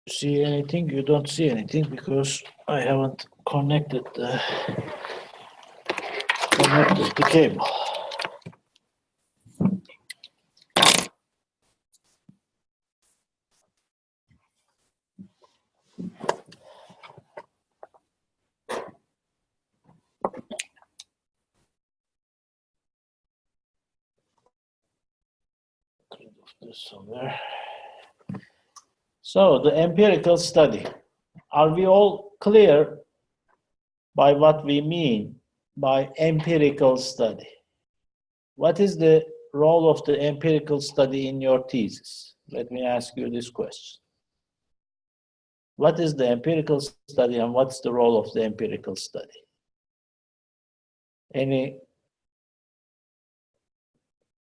see anything? You don't see anything because I haven't connected the cable. This somewhere. So the empirical study. Are we all clear by what we mean by empirical study? What is the role of the empirical study in your thesis? Let me ask you this question. What is the empirical study and what's the role of the empirical study?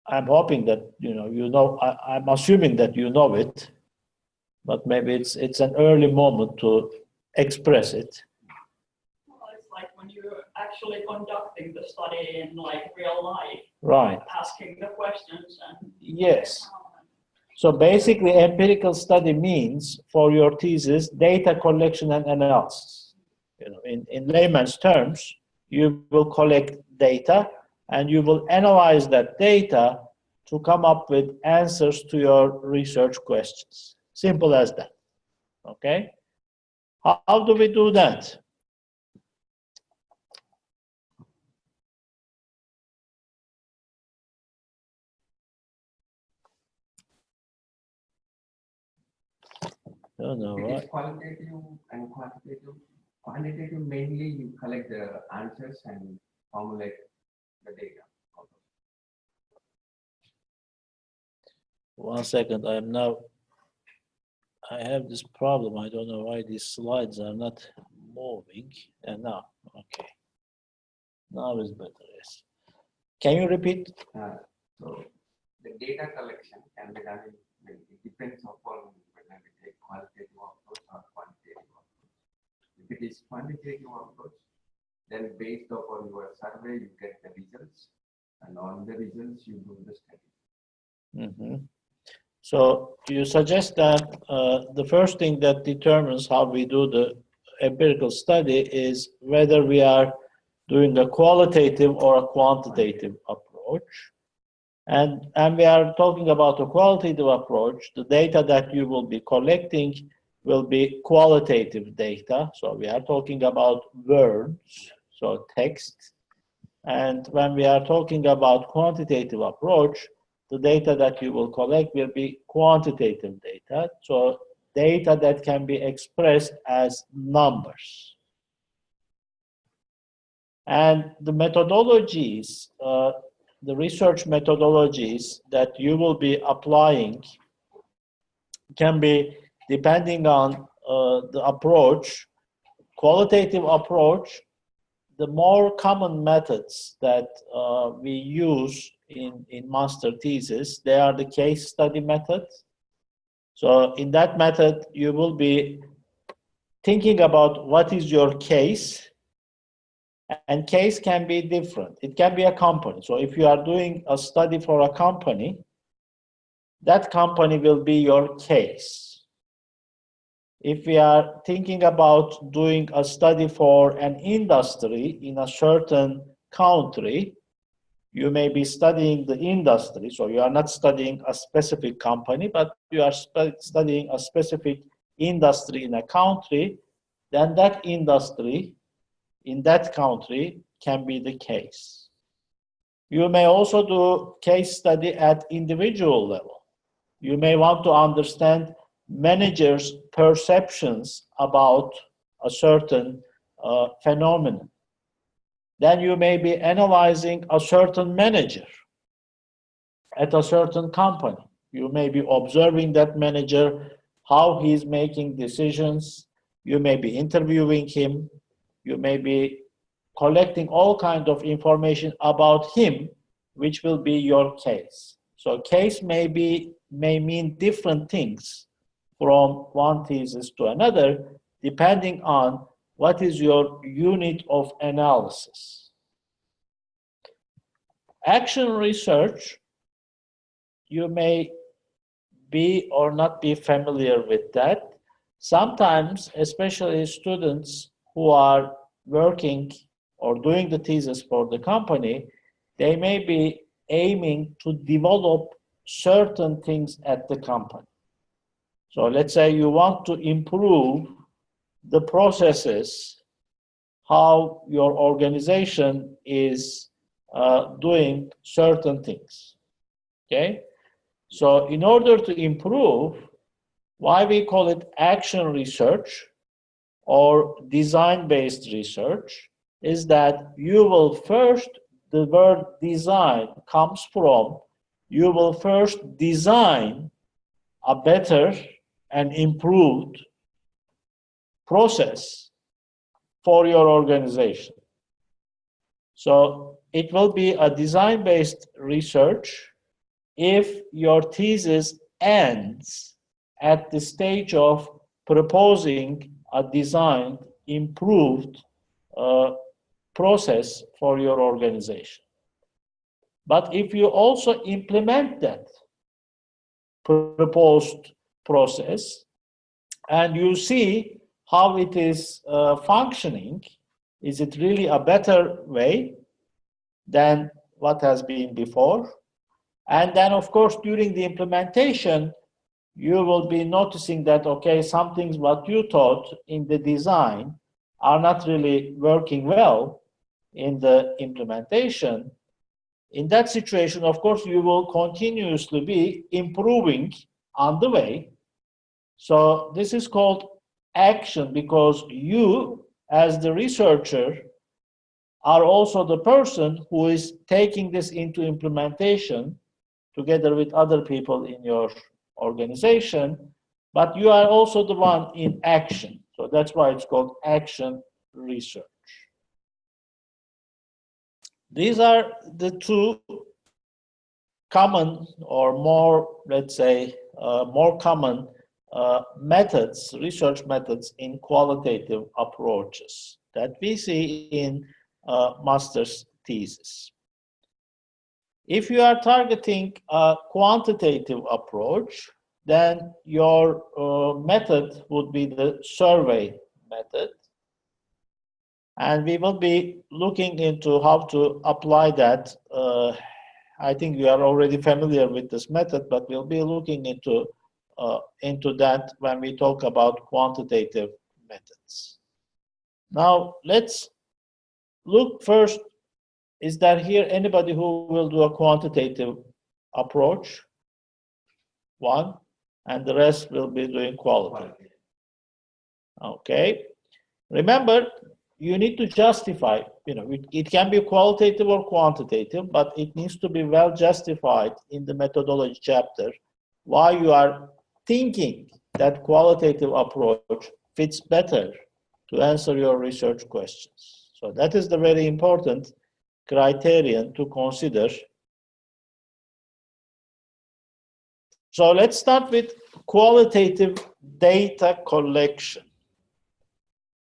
I'm hoping that I'm assuming that you know it, but maybe it's an early moment to express it. Well, it's like when you're actually conducting the study in like real life. Right. Asking the questions and. Yes. So basically, empirical study means for your thesis data collection and analysis. In layman's terms, you will collect data and you will analyze that data to come up with answers to your research questions. Simple as that. Okay? How do we do that? Don't know, it is qualitative and quantitative. Quantitative, mainly you collect the answers and formulate the data. 1 second, I have this problem. I don't know why these slides are not moving. And now, okay. Now is better, yes. Can you repeat? So the data collection can be done it depends upon whether we take qualitative approach or quantitative approach. If it is quantitative approach, then based upon your survey, you get the results, and on the results, you do the study. Mm-hmm. So you suggest that the first thing that determines how we do the empirical study is whether we are doing a qualitative or a quantitative approach. And we are talking about a qualitative approach. The data that you will be collecting will be qualitative data. So we are talking about words, so text. And when we are talking about quantitative approach, the data that you will collect will be quantitative data. So data that can be expressed as numbers. And the methodologies, the research methodologies that you will be applying can be depending on the approach. Qualitative approach, the more common methods that we use in master thesis, they are the case study method. So in that method, you will be thinking about what is your case, and case can be different. It can be a company. So if you are doing a study for a company, that company will be your case. If we are thinking about doing a study for an industry in a certain country, you may be studying the industry. So you are not studying a specific company, but you are studying a specific industry in a country. Then that industry in that country can be the case. You may also do case study at individual level. You may want to understand managers' perceptions about a certain phenomenon. Then you may be analyzing a certain manager at a certain company. You may be observing that manager, how he's making decisions. You may be interviewing him. You may be collecting all kinds of information about him, which will be your case. So case may mean different things from one thesis to another, depending on what is your unit of analysis. Action research, you may be or not be familiar with that. sometimes, especially students who are working or doing the thesis for the company, they may be aiming to develop certain things at the company. So let's say you want to improve the processes, how your organization is doing certain things. Okay? So in order to improve, why we call it action research or design-based research is that you will first, the word design comes from, you will first design a better and improved process for your organization. So it will be a design-based research if your thesis ends at the stage of proposing a designed, improved process for your organization. But if you also implement that proposed process and you see how it is functioning, is it really a better way than what has been before? And then, of course, during the implementation, you will be noticing that, okay, some things what you taught in the design are not really working well in the implementation. In that situation, of course, you will continuously be improving on the way. So this is called action, because you, as the researcher, are also the person who is taking this into implementation together with other people in your organization, but you are also the one in action. So that's why it's called action research. These are the two common, or more, let's say, more common methods, research methods in qualitative approaches that we see in master's thesis. If you are targeting a quantitative approach, then your method would be the survey method. And we will be looking into how to apply that. I think you are already familiar with this method, but we'll be looking into that when we talk about quantitative methods. Now, let's look first. Is there here anybody who will do a quantitative approach? One, and the rest will be doing qualitative. Okay. Remember, you need to justify, it can be qualitative or quantitative, but it needs to be well justified in the methodology chapter why you are thinking that qualitative approach fits better to answer your research questions. So that is the very important criterion to consider. So let's start with qualitative data collection.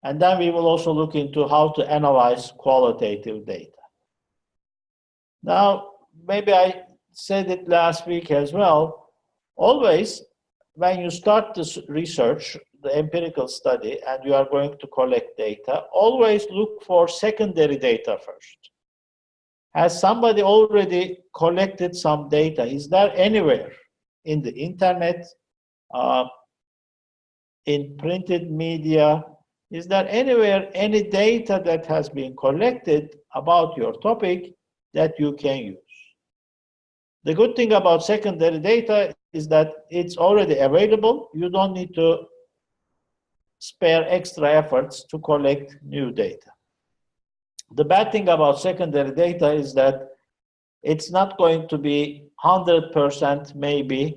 And then we will also look into how to analyze qualitative data. Now, maybe I said it last week as well. Always, when you start this research, the empirical study, and you are going to collect data, always look for secondary data first. Has somebody already collected some data? Is there anywhere in the internet, in printed media, is there anywhere any data that has been collected about your topic that you can use? The good thing about secondary data is that it's already available. You don't need to spare extra efforts to collect new data. The bad thing about secondary data is that it's not going to be 100% maybe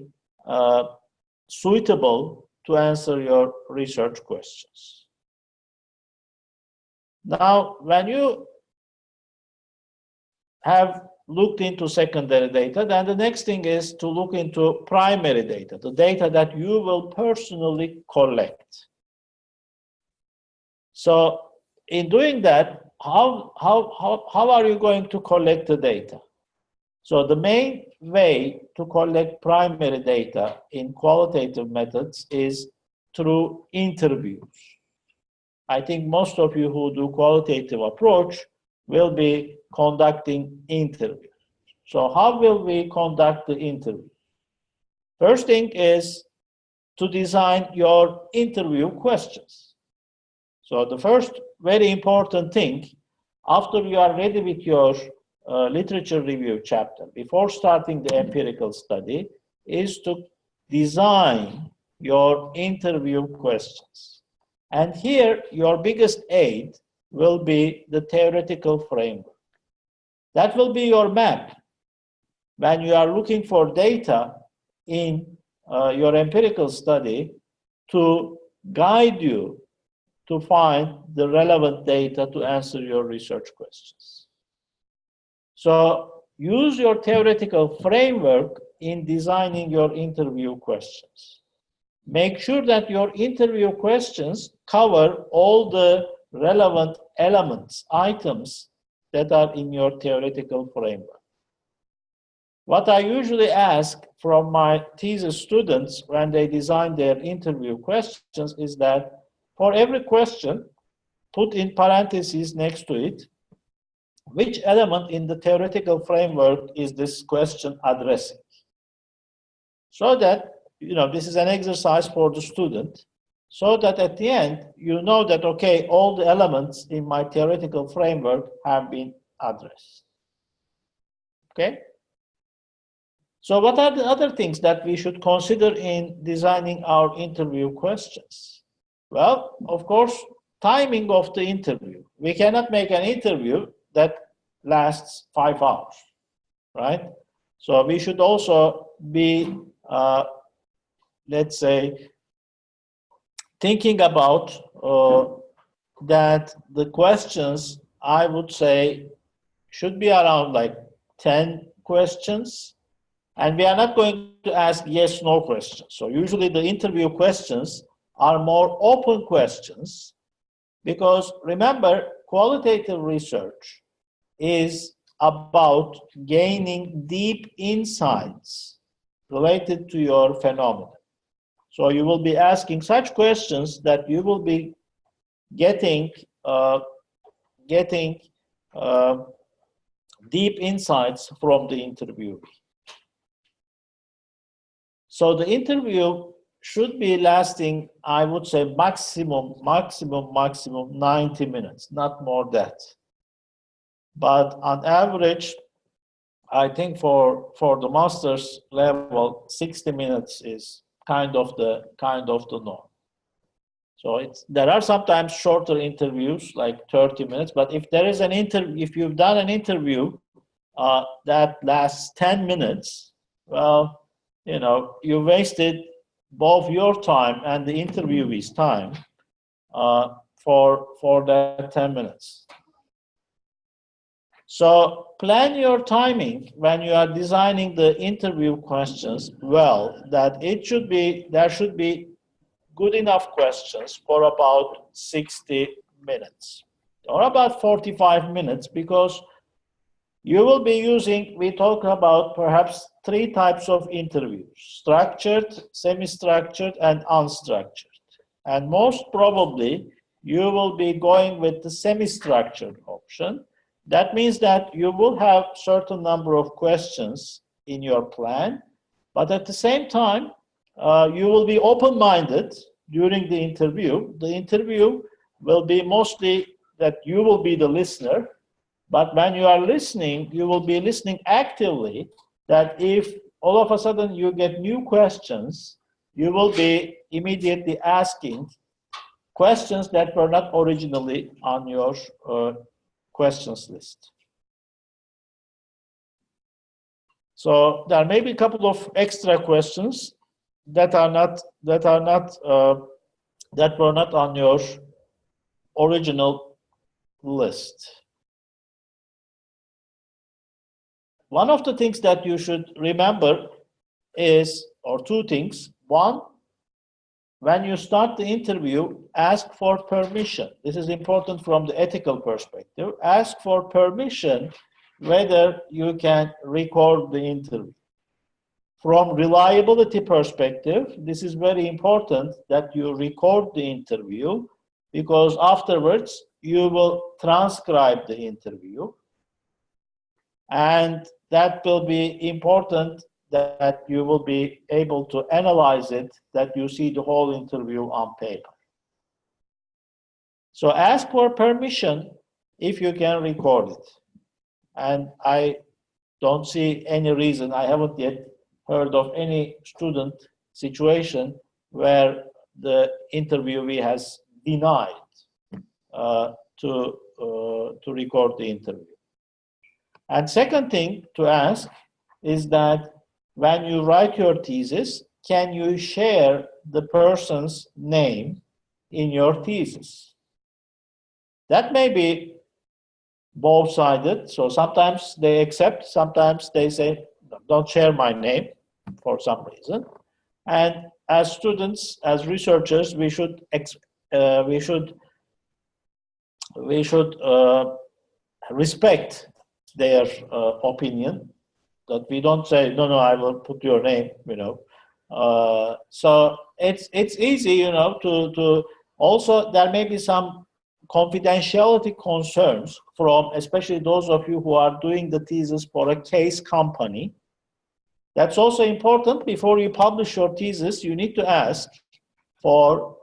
suitable to answer your research questions. Now, when you have looked into secondary data, then the next thing is to look into primary data, the data that you will personally collect. So in doing that, how are you going to collect the data? So the main way to collect primary data in qualitative methods is through interviews. I think most of you who do qualitative approach will be conducting interviews. So how will we conduct the interview? First thing is to design your interview questions. So the first very important thing, after you are ready with your literature review chapter, before starting the empirical study, is to design your interview questions. And here, your biggest aid will be the theoretical framework. That will be your map when you are looking for data in your empirical study to guide you to find the relevant data to answer your research questions. So use your theoretical framework in designing your interview questions. Make sure that your interview questions cover all the relevant elements, items that are in your theoretical framework. What I usually ask from my thesis students when they design their interview questions is that for every question, put in parentheses next to it, which element in the theoretical framework is this question addressing? So that, this is an exercise for the student, so that at the end, you know that, okay, all the elements in my theoretical framework have been addressed. Okay? So what are the other things that we should consider in designing our interview questions? Well, of course, timing of the interview. We cannot make an interview that lasts 5 hours, right? So we should also be, let's say, thinking about that the questions, I would say, should be around like 10 questions. And we are not going to ask yes, no questions. So usually the interview questions are more open questions because remember, qualitative research is about gaining deep insights related to your phenomenon. So you will be asking such questions that you will be getting deep insights from the interviewee. So the interview should be lasting, I would say, maximum 90 minutes, not more than that. But on average, I think for the master's level, 60 minutes is kind of the norm. So there are sometimes shorter interviews, like 30 minutes. But if there is if you've done an interview that lasts 10 minutes, well, you wasted both your time and the interviewee's time for that 10 minutes. So plan your timing when you are designing the interview questions well, that there should be good enough questions for about 60 minutes or about 45 minutes, because you will be using, we talk about perhaps 3 types of interviews: structured, semi-structured, and unstructured. And most probably, you will be going with the semi-structured option. That means that you will have a certain number of questions in your plan, but at the same time, you will be open-minded during the interview. The interview will be mostly that you will be the listener, but when you are listening, you will be listening actively, that if all of a sudden you get new questions, you will be immediately asking questions that were not originally on your questions list. So there may be a couple of extra questions that were not on your original list. One of the things that you should remember is, or 2 things. One, when you start the interview, ask for permission. This is important from the ethical perspective. Ask for permission whether you can record the interview. from reliability perspective, this is very important that you record the interview, because afterwards you will transcribe the interview, and that will be important that you will be able to analyze it, that you see the whole interview on paper. So ask for permission if you can record it. And I don't see any reason, I haven't yet heard of any student situation where the interviewee has denied to record the interview. And second thing to ask is that when you write your thesis, can you share the person's name in your thesis? That may be both-sided. So sometimes they accept, sometimes they say, don't share my name for some reason. And as students, as researchers, we should respect their opinion. That we don't say, no, I will put your name, So it's easy, to also, there may be some confidentiality concerns from especially those of you who are doing the thesis for a case company. That's also important. Before you publish your thesis, you need to ask for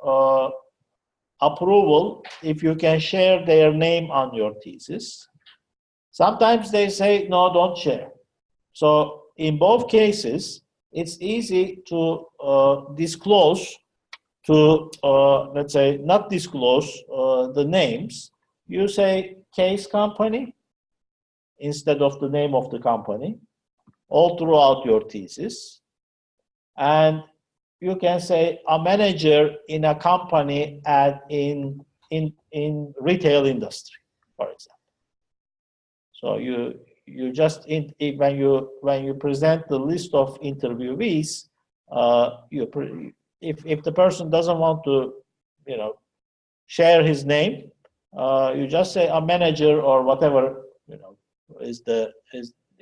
approval if you can share their name on your thesis. Sometimes they say, no, don't share. So in both cases, it's easy to disclose to, let's say, not disclose the names. You say case company instead of the name of the company all throughout your thesis. And you can say a manager in a company in retail industry, for example. So you just when you present the list of interviewees, if the person doesn't want to, share his name, you just say a manager or whatever,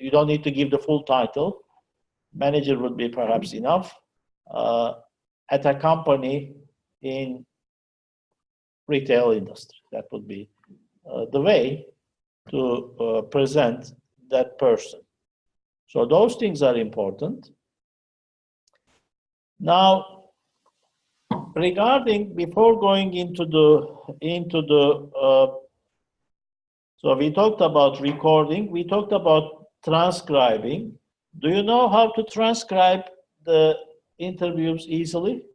you don't need to give the full title. Manager would be perhaps enough. At a company in retail industry, that would be the way to present that person. So those things are important. Now, regarding, before going into the so we talked about recording, we talked about transcribing. Do you know how to transcribe the interviews easily?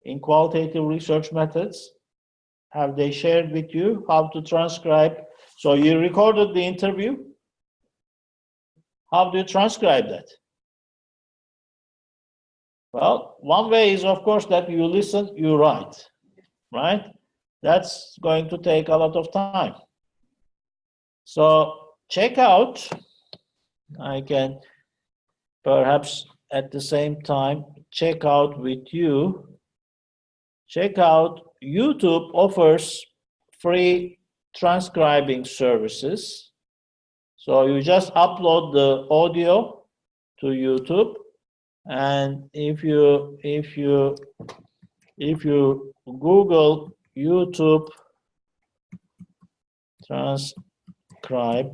In qualitative research methods, have they shared with you how to transcribe? So you recorded the interview. How do you transcribe that? Well, one way is, of course, that you listen, you write, right? That's going to take a lot of time. So check out, I can perhaps at the same time check out with you. Check out, YouTube offers free transcribing services. So you just upload the audio to YouTube, and if you Google YouTube transcribe,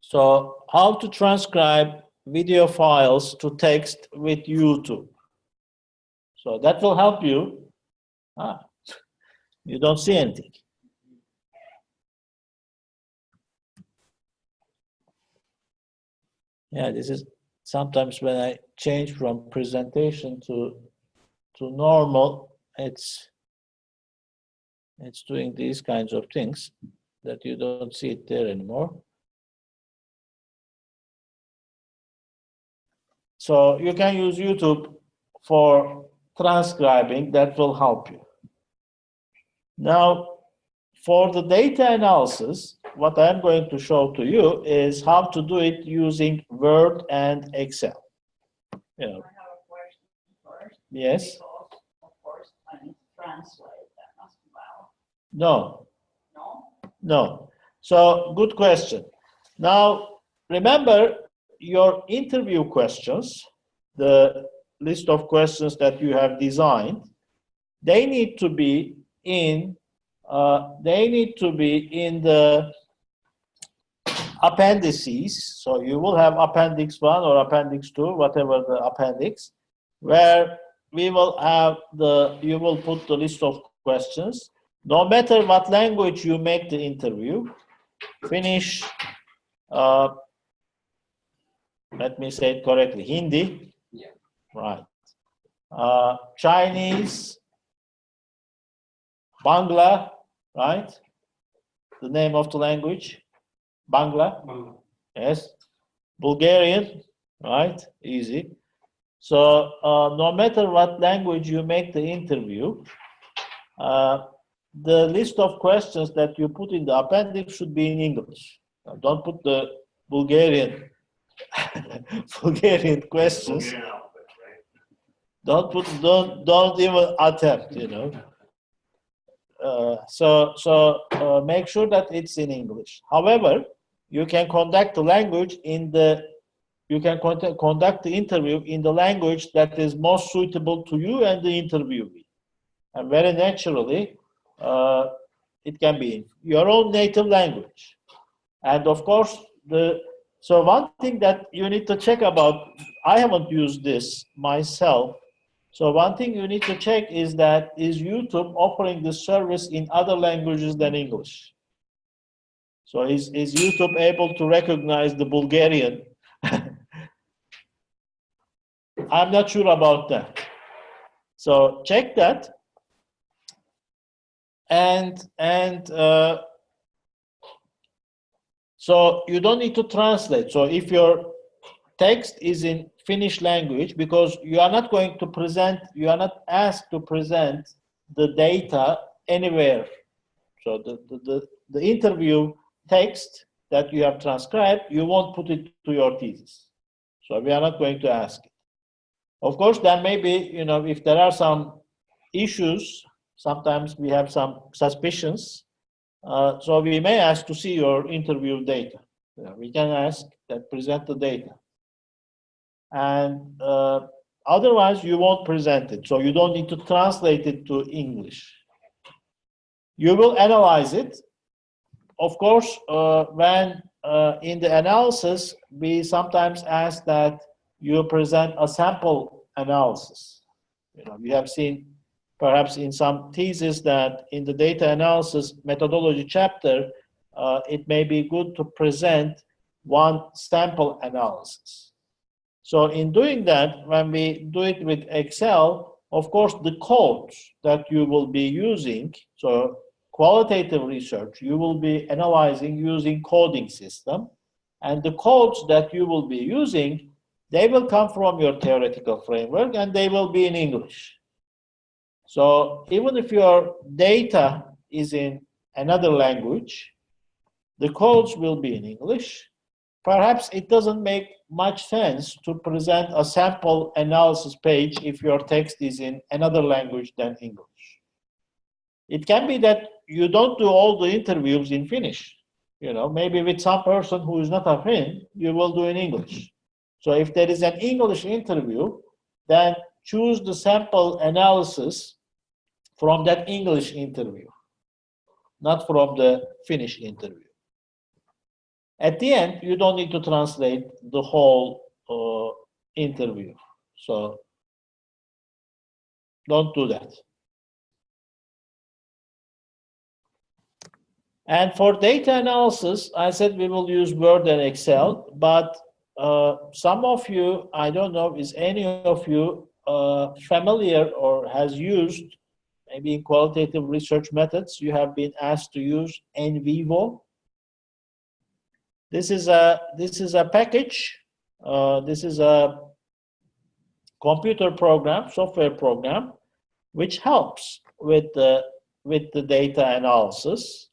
so how to transcribe video files to text with YouTube. So that will help you. You don't see anything. Yeah, this is sometimes when I change from presentation to normal, it's doing these kinds of things that you don't see it there anymore. So you can use YouTube for transcribing, that will help you. Now, for the data analysis, what I'm going to show to you is how to do it using Word and Excel. I have a question first. Yes. Because, of course, I need to translate them as well. No, No? no. So good question. Now, remember your interview questions, the list of questions that you have designed, they need to be in the appendices. So you will have appendix 1 or appendix 2, whatever the appendix, where you will put the list of questions. No matter what language you make the interview, Finnish, let me say it correctly, Hindi, Yeah. right, Chinese, Bangla, right, the name of the language, Bangla, yes, Bulgarian, right, easy. So no matter what language you make the interview, the list of questions that you put in the appendix should be in English. Now, don't put the Bulgarian Bulgarian questions. Don't even attempt, you know. So make sure that it's in English. However, you can conduct the language conduct the interview in the language that is most suitable to you and the interviewee. And very naturally, it can be in your own native language. And of course, so one thing that you need to check about, I haven't used this myself. So one thing you need to check is that, is YouTube offering this service in other languages than English? So is YouTube able to recognize the Bulgarian? I'm not sure about that. So check that. So you don't need to translate. So if your text is in Finnish language, because you are not asked to present the data anywhere. So the interview text that you have transcribed, you won't put it to your thesis. So we are not going to ask it. Of course, there may be, you know, if there are some issues, sometimes we have some suspicions. So we may ask to see your interview data. We can ask that present the data. And otherwise, you won't present it. So you don't need to translate it to English. You will analyze it. Of course, when in the analysis, we sometimes ask that you present a sample analysis. You know, we have seen perhaps in some theses that in the data analysis methodology chapter, it may be good to present one sample analysis. So in doing that, when we do it with Excel, of course, the codes that you will be using, so qualitative research, you will be analyzing using coding system, and the codes that you will be using, they will come from your theoretical framework and they will be in English. So even if your data is in another language, the codes will be in English. Perhaps it doesn't make much sense to present a sample analysis page if your text is in another language than English. It can be that you don't do all the interviews in Finnish. You know, maybe with some person who is not a Finn, you will do in English. So if there is an English interview, then choose the sample analysis from that English interview, not from the Finnish interview. At the end, you don't need to translate the whole interview. So don't do that. And for data analysis, I said we will use Word and Excel, but some of you, I don't know, is any of you familiar or has used, maybe in qualitative research methods, you have been asked to use NVivo. This is a package. This is a computer program, software program, which helps with the data analysis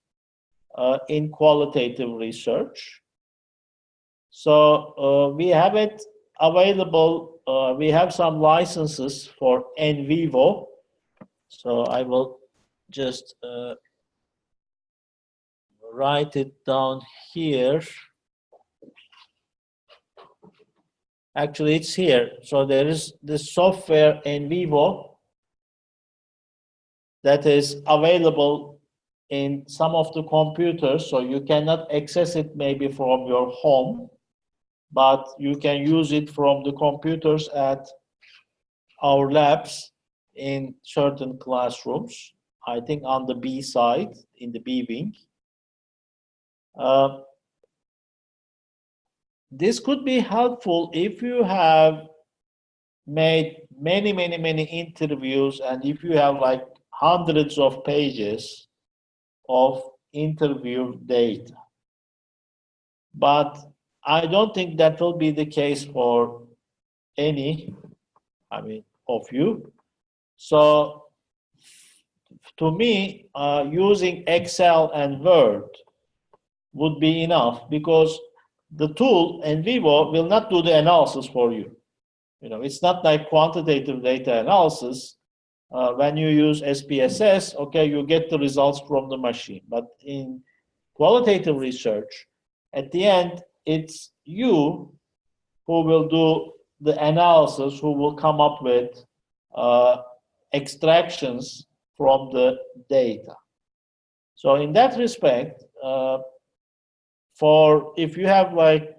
in qualitative research. So we have it available. We have some licenses for NVivo. So I will just write it down here. Actually, it's here. So there is this software in Vivo that is available in some of the computers. So you cannot access it maybe from your home, but you can use it from the computers at our labs in certain classrooms. I think on the B side, in the B wing. This could be helpful if you have made many interviews and if you have like hundreds of pages of interview data. But I don't think that will be the case for any, of you. So to me, using Excel and Word would be enough because the tool in Vivo will not do the analysis for you. It's not like quantitative data analysis. When you use SPSS, okay, you get the results from the machine. But in qualitative research, at the end, it's you who will do the analysis, who will come up with extractions from the data. So in that respect, if you have like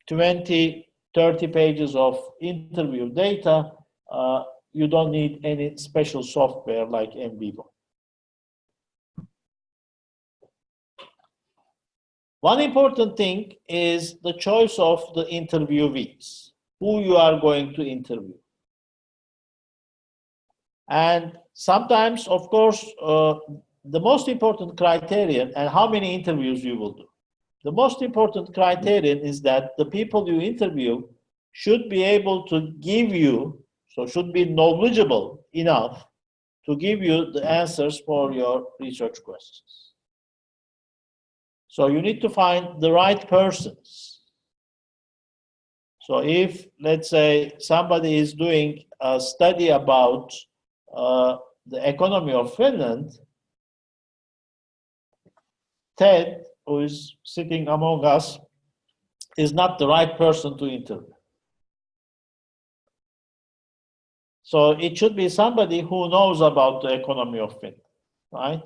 20, 30 pages of interview data, you don't need any special software like NVivo. One important thing is the choice of the interviewees, who you are going to interview. And sometimes, of course, the most important criterion and how many interviews you will do. The most important criterion is that the people you interview should be able to give you, so should be knowledgeable enough to give you the answers for your research questions. So you need to find the right persons. So if, let's say, somebody is doing a study about the economy of Finland, Ted, who is sitting among us, is not the right person to interview. So it should be somebody who knows about the economy of Finland, right?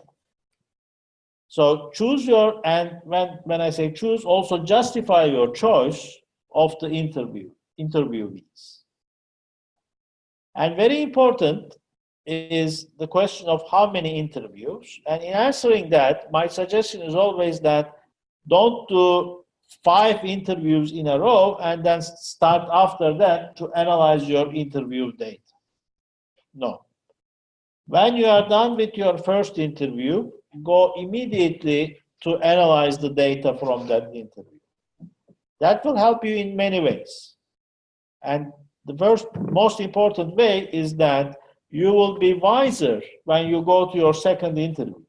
So choose your, and when I say choose, also justify your choice of the interviewees. And very important is the question of how many interviews. And in answering that, my suggestion is always that don't do 5 interviews in a row and then start after that to analyze your interview data. No. When you are done with your first interview, go immediately to analyze the data from that interview. That will help you in many ways. And the first, most important way is that you will be wiser when you go to your second interview.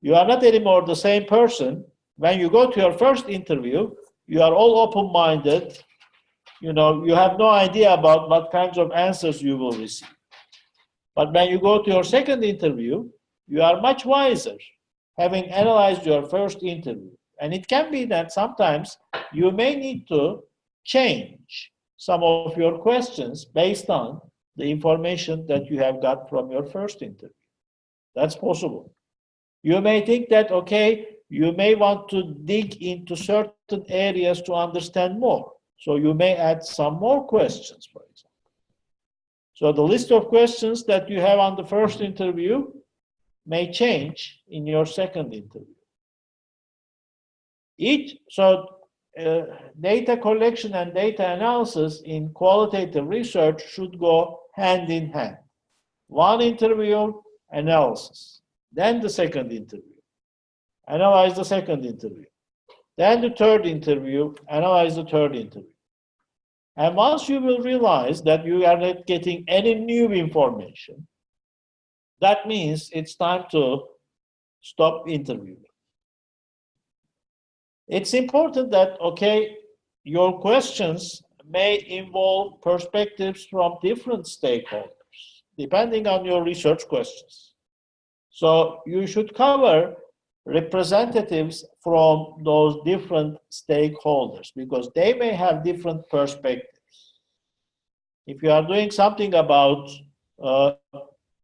You are not anymore the same person. When you go to your first interview, you are all open-minded. You have no idea about what kinds of answers you will receive. But when you go to your second interview, you are much wiser, having analyzed your first interview. And it can be that sometimes you may need to change some of your questions based on the information that you have got from your first interview. That's possible. You may think that, okay, you may want to dig into certain areas to understand more. So you may add some more questions, for example. So the list of questions that you have on the first interview may change in your second interview. Data collection and data analysis in qualitative research should go hand in hand. One interview, analysis. Then the second interview. Analyze the second interview. Then the third interview, analyze the third interview. And once you will realize that you are not getting any new information, that means it's time to stop interviewing. It's important that, okay, your questions may involve perspectives from different stakeholders, depending on your research questions. So you should cover representatives from those different stakeholders, because they may have different perspectives. If you are doing something about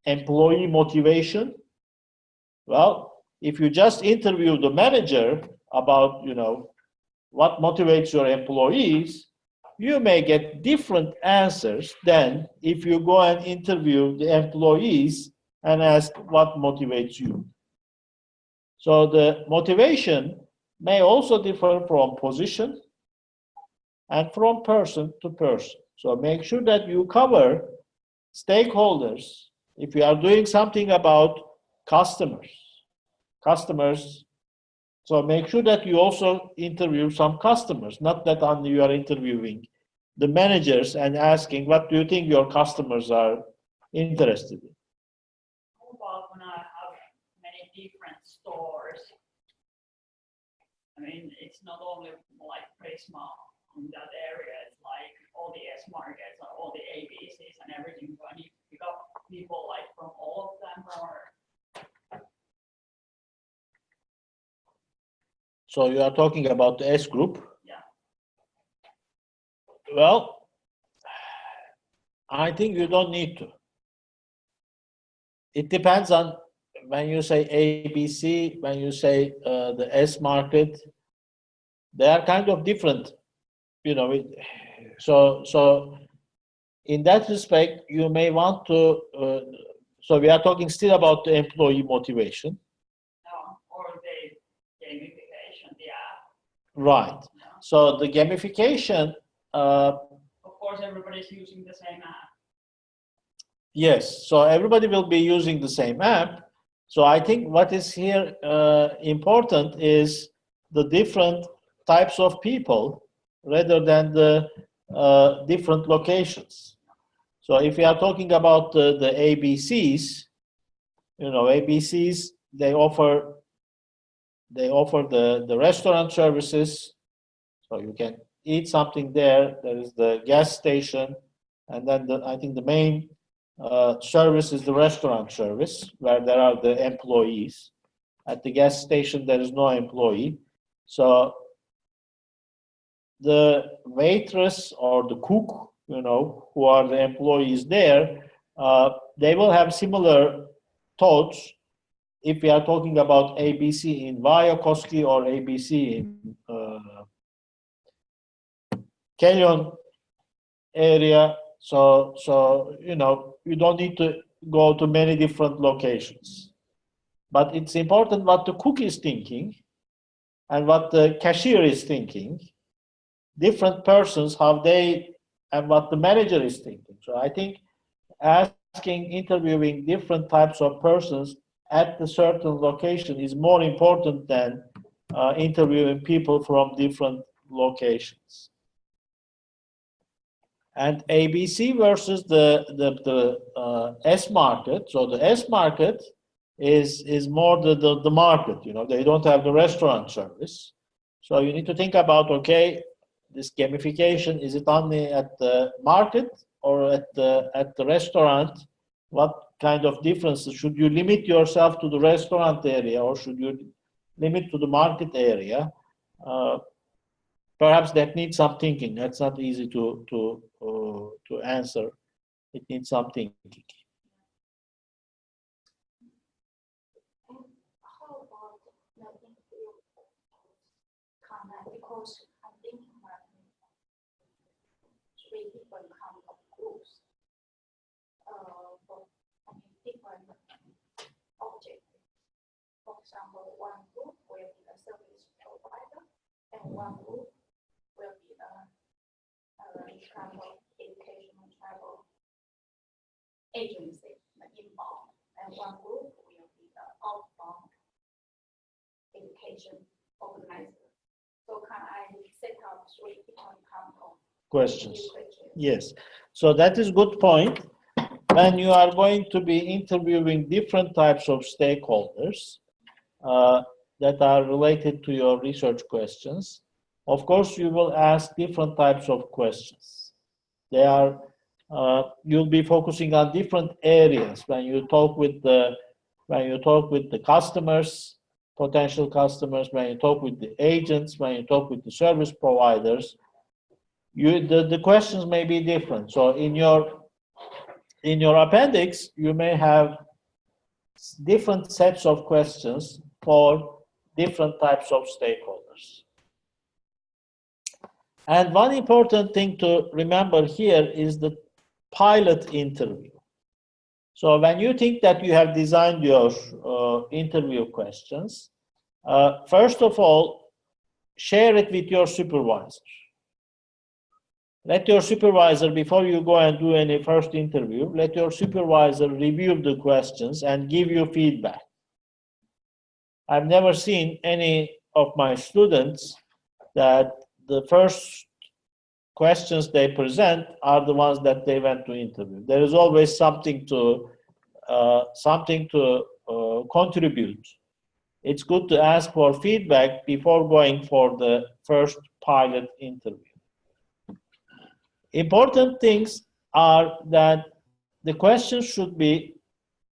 employee motivation, well, if you just interview the manager about, what motivates your employees, you may get different answers than if you go and interview the employees and ask what motivates you. So the motivation may also differ from position and from person to person. So make sure that you cover stakeholders. If you are doing something about customers, so make sure that you also interview some customers, not that only you are interviewing the managers and asking, what do you think your customers are interested in? How about when I have many different stores? I mean, it's not only like Prisma in that area, it's like all the S markets and all the ABCs and everything. So I need to pick up people like from all of them, or So you are talking about the S group? yeah. Well, I think you don't need to. It depends on when you say ABC, when you say the S market, they are kind of different, So in that respect, you may want to. So we are talking still about the employee motivation, Or the gamification, yeah. right? Yeah. So the gamification. Of course, everybody's using the same app. Yes, so everybody will be using the same app. So I think what is here important is the different types of people rather than the different locations. So if we are talking about the ABCs, ABCs, they offer the restaurant services, so you can eat something there. There is the gas station, and then I think the main service is the restaurant service, where there are the employees. At the gas station, there is no employee. So the waitress or the cook, who are the employees there, they will have similar thoughts if we are talking about ABC in Vajakoski or ABC in Keljon area. So you don't need to go to many different locations. But it's important what the cook is thinking and what the cashier is thinking. Different persons, how they, and what the manager is thinking. So I think interviewing different types of persons at a certain location is more important than interviewing people from different locations. And ABC versus the S market. So the S market is more the market. They don't have the restaurant service. So you need to think about, okay, this gamification, is it only at the market or at the restaurant? What kind of differences? Should you limit yourself to the restaurant area, or should you limit to the market area? Perhaps that needs some thinking. That's not easy to answer. It needs some thinking. How about the interview comment? Because I'm thinking that three different kind of groups, different objectives. For example, one group will be the service provider, and one group will be the kind of educational travel agency, the inbound, and one group will be the outbound education organizer. So can I set up three different kind of Questions? Yes. So that is good point. When you are going to be interviewing different types of stakeholders that are related to your research questions, of course, you will ask different types of questions. They are you'll be focusing on different areas when you talk with the customers. potential customers, when you talk with the agents, when you talk with the service providers, the questions may be different. So in your appendix, you may have different sets of questions for different types of stakeholders. And one important thing to remember here is the pilot interview. So when you think that you have designed your interview questions, first of all, share it with your supervisor. Let your supervisor, before you go and do any first interview, let your supervisor review the questions and give you feedback. I've never seen any of my students that the first questions they present are the ones that they went to interview. There is always something to contribute. It's good to ask for feedback before going for the first pilot interview. Important things are that the questions should be,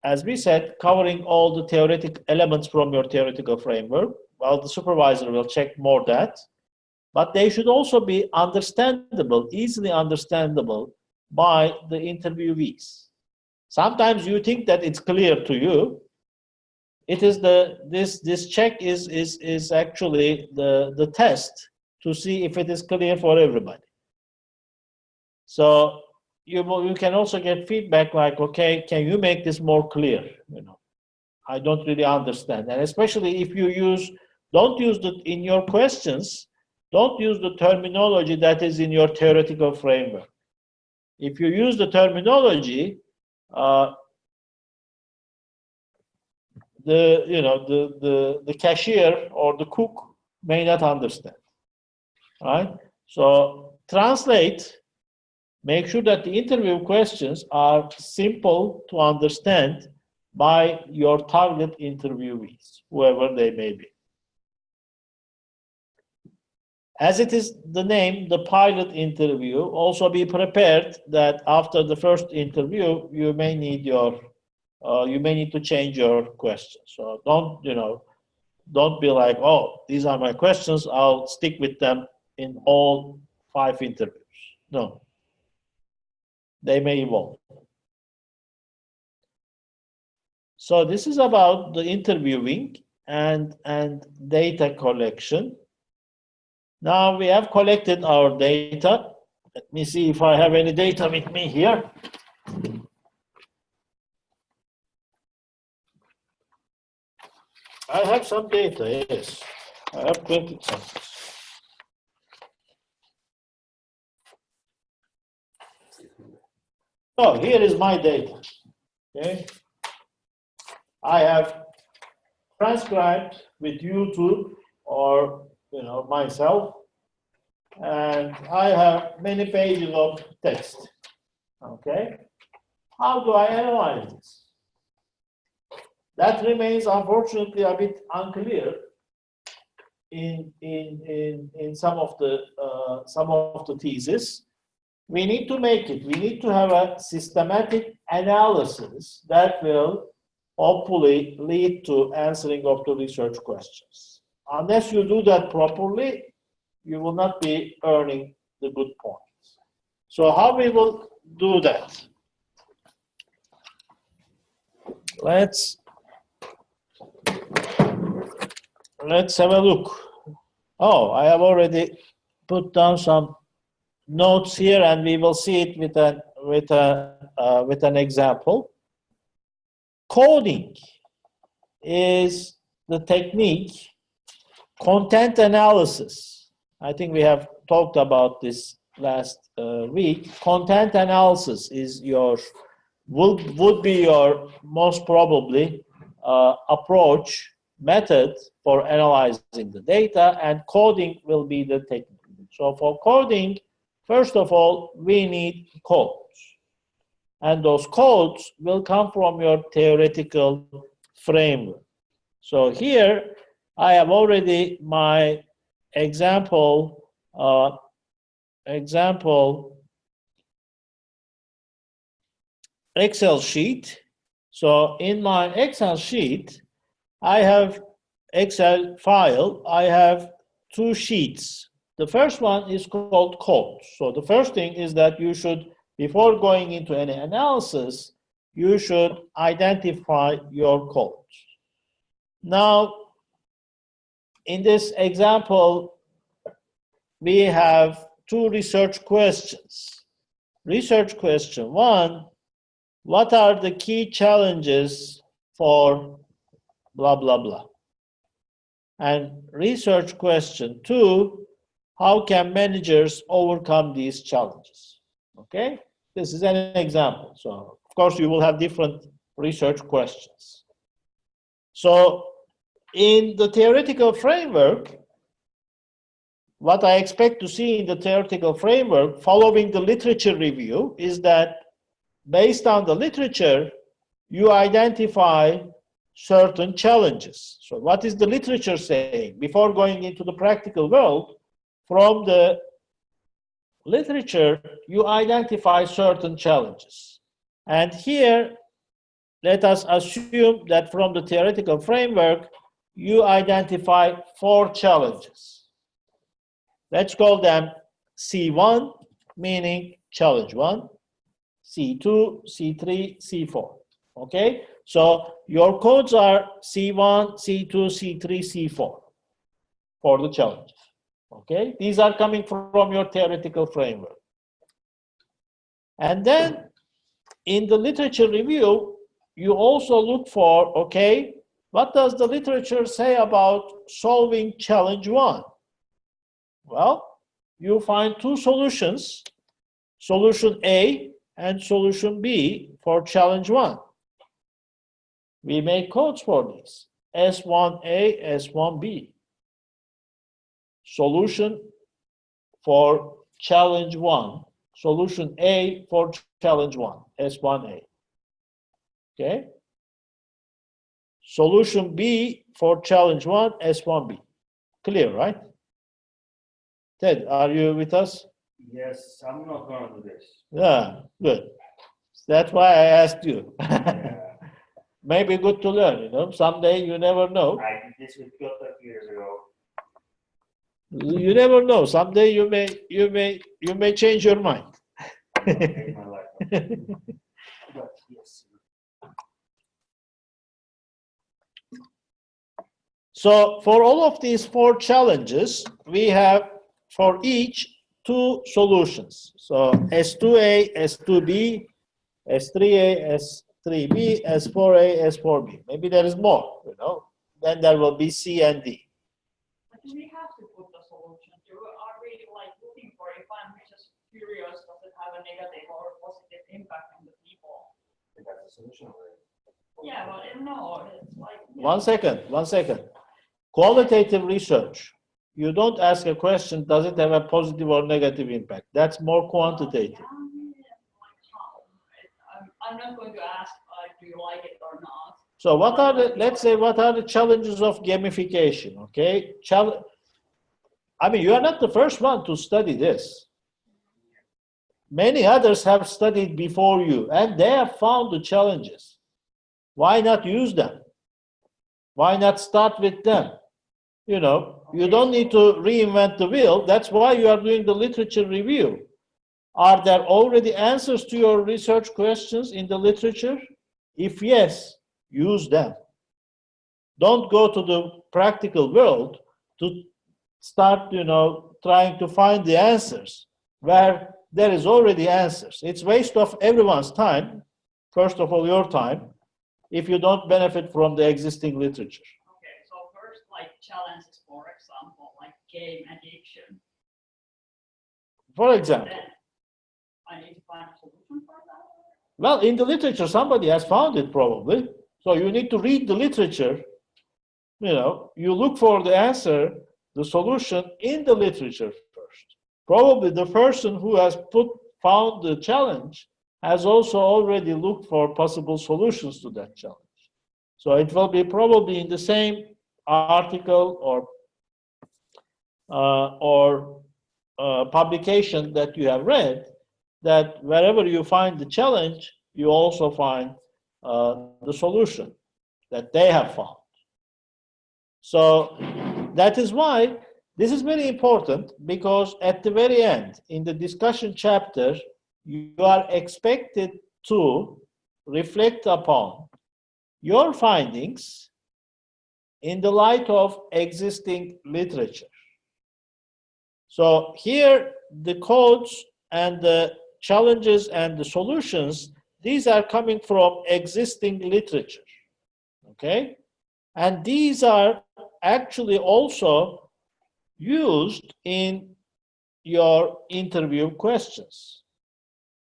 as we said, covering all the theoretic elements from your theoretical framework. Well, the supervisor will check more that. But they should also be understandable, easily understandable by the interviewees. Sometimes you think that it's clear to you. It is this check is actually the test to see if it is clear for everybody. So you can also get feedback like, okay, can you make this more clear? You know, I don't really understand. And especially if you don't use in your questions, don't use the terminology that is in your theoretical framework. If you use the terminology, the cashier or the cook may not understand, right? So translate. Make sure that the interview questions are simple to understand by your target interviewees, whoever they may be. As it is the name, the pilot interview, also be prepared that after the first interview, you may need to change your questions. So don't be like, oh, these are my questions, I'll stick with them in all 5 interviews. No. They may evolve. So this is about the interviewing and data collection. Now we have collected our data. Let me see if I have any data with me here. I have some data, yes. I have printed some. Oh, here is my data. Okay. I have transcribed with YouTube or myself, and I have many pages of text. Okay. How do I analyze this? That remains unfortunately a bit unclear in some of the thesis. We need to make it. We need to have a systematic analysis that will hopefully lead to answering of the research questions. Unless you do that properly, you will not be earning the good points. So how we will do that? Let's have a look. Oh, I have already put down some notes here, and we will see it with an example. Coding is the technique. Content analysis. I think we have talked about this last week. Content analysis is would be your most probably approach method for analyzing the data, and coding will be the technique. So for coding, first of all, we need codes. And those codes will come from your theoretical framework. So here, I have already my example Excel sheet. So in my Excel sheet, I have Excel file, I have two sheets. The first one is called code. So the first thing is that you should, before going into any analysis, you should identify your code. Now, in this example, we have two research questions. Research question one, what are the key challenges for blah, blah, blah? And research question two, how can managers overcome these challenges? Okay, this is an example. So, of course, you will have different research questions. So, in the theoretical framework, what I expect to see in the theoretical framework following the literature review is that based on the literature, you identify certain challenges. So what is the literature saying? Before going into the practical world, from the literature, you identify certain challenges. And here, let us assume that from the theoretical framework, you identify 4 challenges. Let's call them C1, meaning challenge 1, C2, C3, C4. Okay? So your codes are C1, C2, C3, C4 for the challenges. Okay? These are coming from your theoretical framework. And then in the literature review, you also look for, okay, what does the literature say about solving challenge 1? Well, you find 2 solutions, solution A and solution B for challenge 1. We make codes for these, S1A, S1B. Solution for challenge 1, solution A for challenge 1, S1A. Okay? Solution B for challenge 1, S1B. Clear, right? Ted, are you with us? Yes, I'm not going to do this. Yeah, good. That's why I asked you. Yeah. Maybe good to learn, you know. Someday you never know. I did this with Piotr years ago. You never know. Someday you may change your mind. Made my life. But yes. So for all of these 4 challenges, we have for each 2 solutions. So S2A, S2B, S3A, S3B, S4A, S4B. Maybe there is more, you know. Then there will be C and D. But do we have to put the solution? Are we like looking for, if I'm just curious, does it have a negative or positive impact on the people? That's the solution. Yeah, but no, it's like. One second. Qualitative research. You don't ask a question, does it have a positive or negative impact? That's more quantitative. I'm not going to ask, do you like it or not? So what are the, let's say, what are the challenges of gamification, okay? I mean, you are not the first one to study this. Many others have studied before you, and they have found the challenges. Why not use them? Why not start with them? You know, you don't need to reinvent the wheel. That's why you are doing the literature review. Are there already answers to your research questions in the literature? If yes, use them. Don't go to the practical world to start, you know, trying to find the answers where there is already answers. It's waste of everyone's time, first of all your time, if you don't benefit from the existing literature. Okay, so first, like challenges, for example, like game addiction. For example. Then I need to find a solution for that. Well, in the literature, somebody has found it probably. So you need to read the literature. You know, you look for the answer, the solution in the literature first. Probably the person who has found the challenge has also already looked for possible solutions to that challenge. So it will be probably in the same article or publication that you have read, that wherever you find the challenge, you also find the solution that they have found. So that is why this is very important, because at the very end, in the discussion chapter, you are expected to reflect upon your findings in the light of existing literature. So here, the codes and the challenges and the solutions, these are coming from existing literature, okay? And these are actually also used in your interview questions.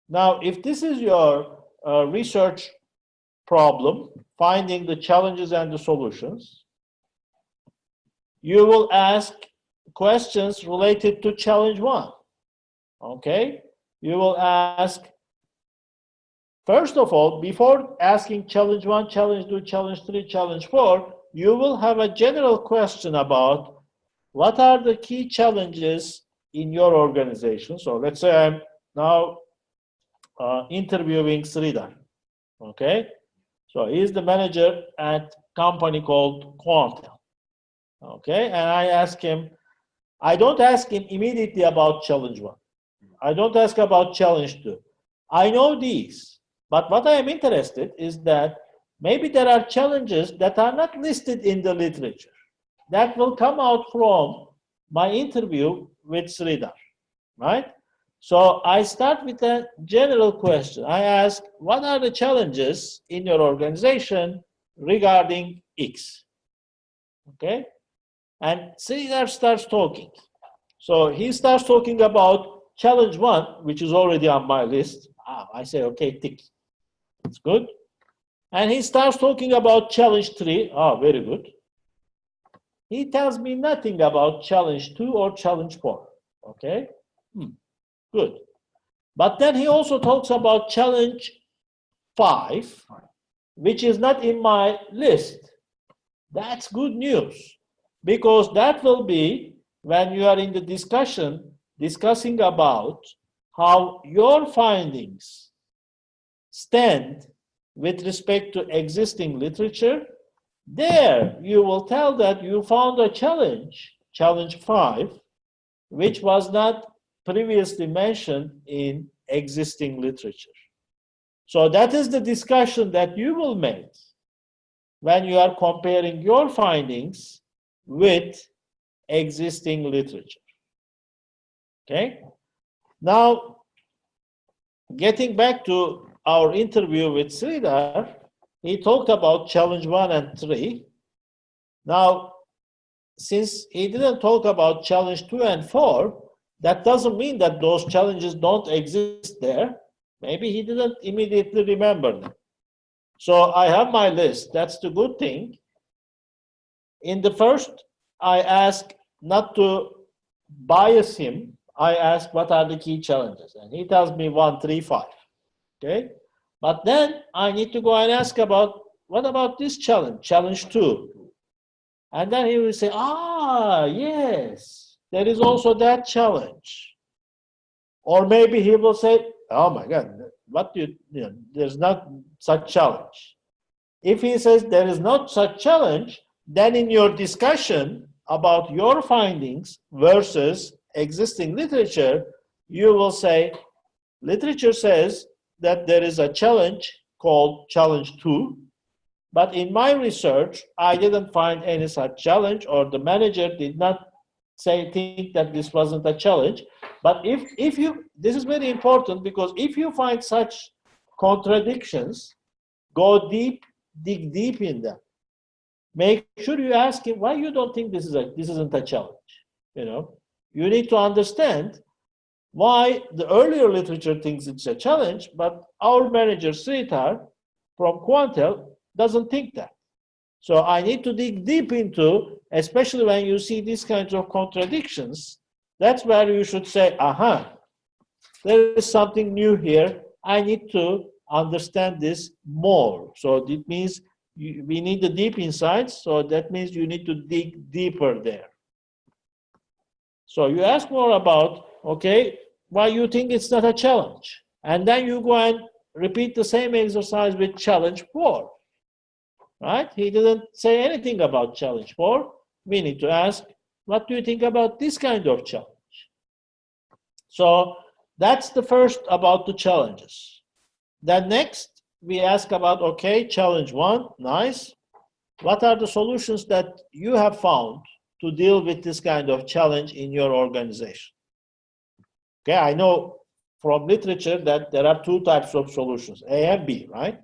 Now, if this is your research problem, finding the challenges and the solutions, you will ask questions related to challenge 1, okay? You will ask, first of all, before asking challenge 1, challenge 2, challenge 3, challenge 4, you will have a general question about what are the key challenges in your organization. So let's say I'm now interviewing Sridhar, okay? So he's the manager at a company called Quantel, okay? And I ask him, I don't ask him immediately about challenge 1. I don't ask about challenge 2. I know these, but what I am interested is that maybe there are challenges that are not listed in the literature that will come out from my interview with Sridhar, right? So I start with a general question. I ask, what are the challenges in your organization regarding X? Okay? And Sridhar starts talking. So he starts talking about challenge 1, which is already on my list. I say, okay, tick. It's good. And he starts talking about challenge 3. Very good. He tells me nothing about challenge 2 or challenge 4. Okay? Good. But then he also talks about challenge 5, which is not in my list. That's good news, because that will be when you are in the discussion, discussing about how your findings stand with respect to existing literature. There, you will tell that you found a challenge, challenge 5, which was not previously mentioned in existing literature. So that is the discussion that you will make when you are comparing your findings with existing literature. Okay? Now, getting back to our interview with Sridhar, he talked about challenge 1 and 3. Now, since he didn't talk about challenge 2 and 4, that doesn't mean that those challenges don't exist there. Maybe he didn't immediately remember them. So I have my list. That's the good thing. In the first, I ask not to bias him. I ask what are the key challenges. And he tells me 1, 3, 5. Okay? But then I need to go and ask about, what about this challenge, challenge 2? And then he will say, yes, there is also that challenge. Or maybe he will say, oh my God, there's not such challenge. If he says there is not such challenge, then in your discussion about your findings versus existing literature, you will say, literature says that there is a challenge called challenge 2, but in my research, I didn't find any such challenge, or the manager did not think that this wasn't a challenge. But if you, this is very important, because if you find such contradictions, go deep, dig deep in them. Make sure you ask him why you don't think this isn't a challenge. You need to understand why the earlier literature thinks it's a challenge, but our manager Sridhar from Quantel doesn't think that. So I need to dig deep into, especially when you see these kinds of contradictions, that's where you should say, there is something new here. I need to understand this more. So it means we need the deep insights. So that means you need to dig deeper there. So you ask more about, okay, why you think it's not a challenge. And then you go and repeat the same exercise with challenge 4. right? He didn't say anything about challenge 4. We need to ask, what do you think about this kind of challenge? So that's the first about the challenges. Then next, we ask about, okay, challenge 1, nice. What are the solutions that you have found to deal with this kind of challenge in your organization? Okay, I know from literature that there are 2 types of solutions, A and B, right?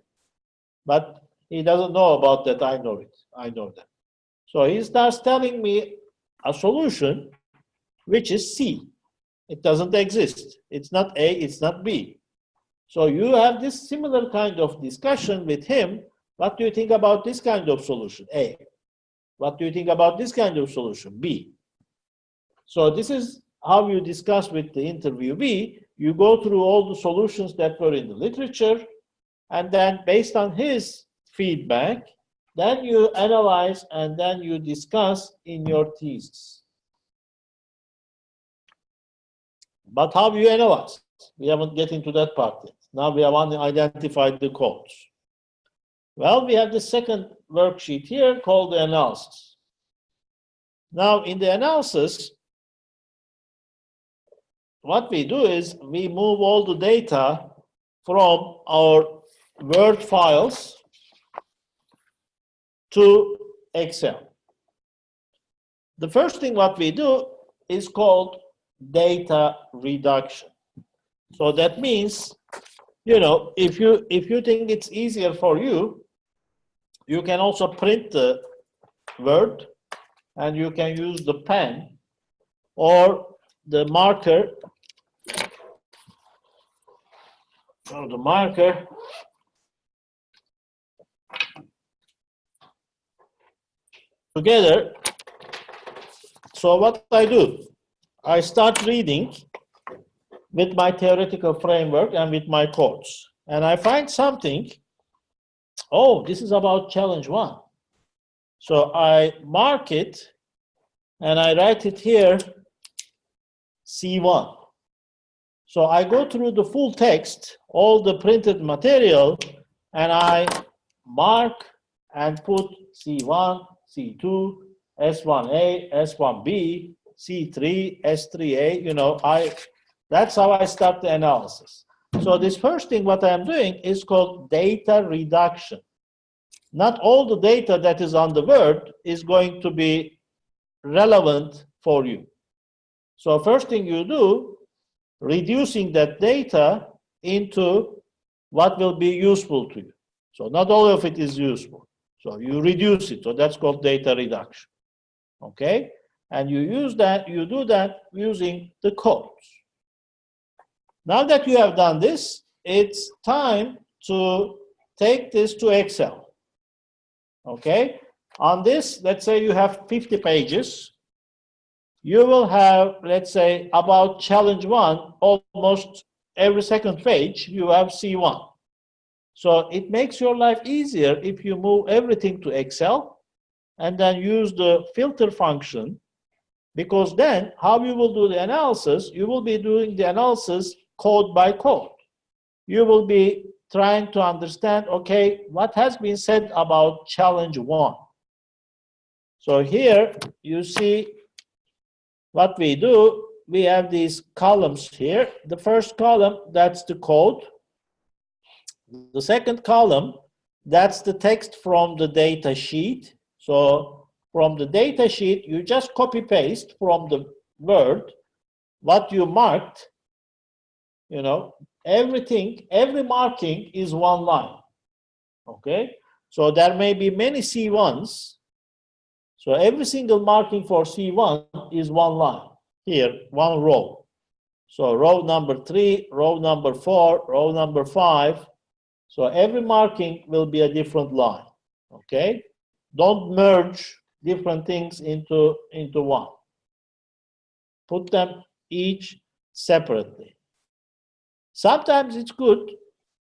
But he doesn't know about that. I know it. I know that. So he starts telling me a solution which is C. It doesn't exist. It's not A, it's not B. So you have this similar kind of discussion with him. What do you think about this kind of solution? A. What do you think about this kind of solution? B. So this is how you discuss with the interviewee. You go through all the solutions that were in the literature, and then based on his feedback, then you analyze and then you discuss in your thesis. But how do you analyze? We haven't get into that part yet. Now we have only identified the codes. Well, we have the second worksheet here called the analysis. Now, in the analysis, what we do is we move all the data from our Word files to Excel. The first thing what we do is called data reduction. So that means, you know, if you think it's easier for you, you can also print the Word and you can use the pen or the marker. So the marker together. So what I do, I start reading with my theoretical framework and with my codes. And I find something, oh, this is about challenge 1. So I mark it and I write it here, C1. So I go through the full text, all the printed material, and I mark and put C1, C2, S1A, S1B, C3, S3A, you know, that's how I start the analysis. So this first thing what I am doing is called data reduction. Not all the data that is on the Word is going to be relevant for you. So first thing you do, reducing that data into what will be useful to you. So not all of it is useful. So you reduce it. So that's called data reduction. Okay? And you use that, you do that using the codes. Now that you have done this, it's time to take this to Excel. Okay? On this, let's say you have 50 pages. You will have, let's say, about challenge 1, almost every second page, you have C1. So it makes your life easier if you move everything to Excel and then use the filter function, because then how you will do the analysis, you will be doing the analysis code by code. You will be trying to understand, okay, what has been said about challenge 1. So here you see what we do. We have these columns here. The first column, that's the code. The second column, that's the text from the data sheet. So from the data sheet, you just copy paste from the Word what you marked. You know, everything, every marking is one line. Okay? So there may be many C1s. So every single marking for C1 is one line. Here, one row. So row number 3, row number 4, row number 5. So every marking will be a different line. Okay? Don't merge different things into one. Put them each separately. Sometimes it's good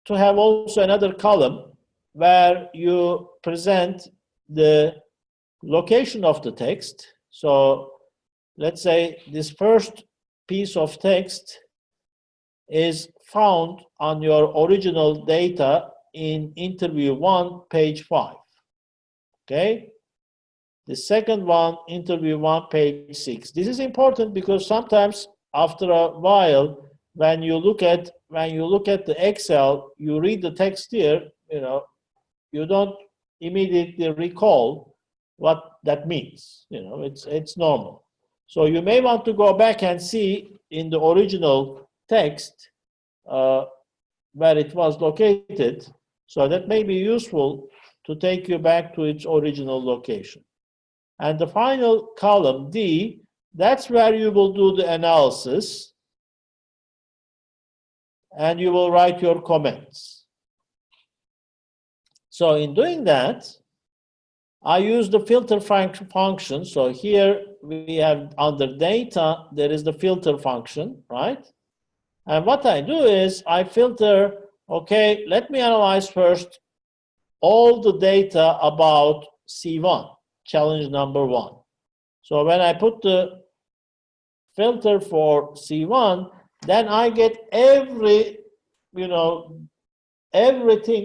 to have also another column where you present the location of the text. So let's say this first piece of text is found on your original data in interview 1, page 5. Okay. The second one, interview 1, page 6. This is important because sometimes after a while, when you look at the Excel, you read the text here, you don't immediately recall what that means. It's normal. So you may want to go back and see in the original text where it was located. So that may be useful to take you back to its original location. And the final column, D, that's where you will do the analysis and you will write your comments. So in doing that, I use the filter function. So here we have under data, there is the filter function, right? And what I do is I filter, okay, let me analyze first all the data about C1, challenge number 1. So when I put the filter for C1, then I get everything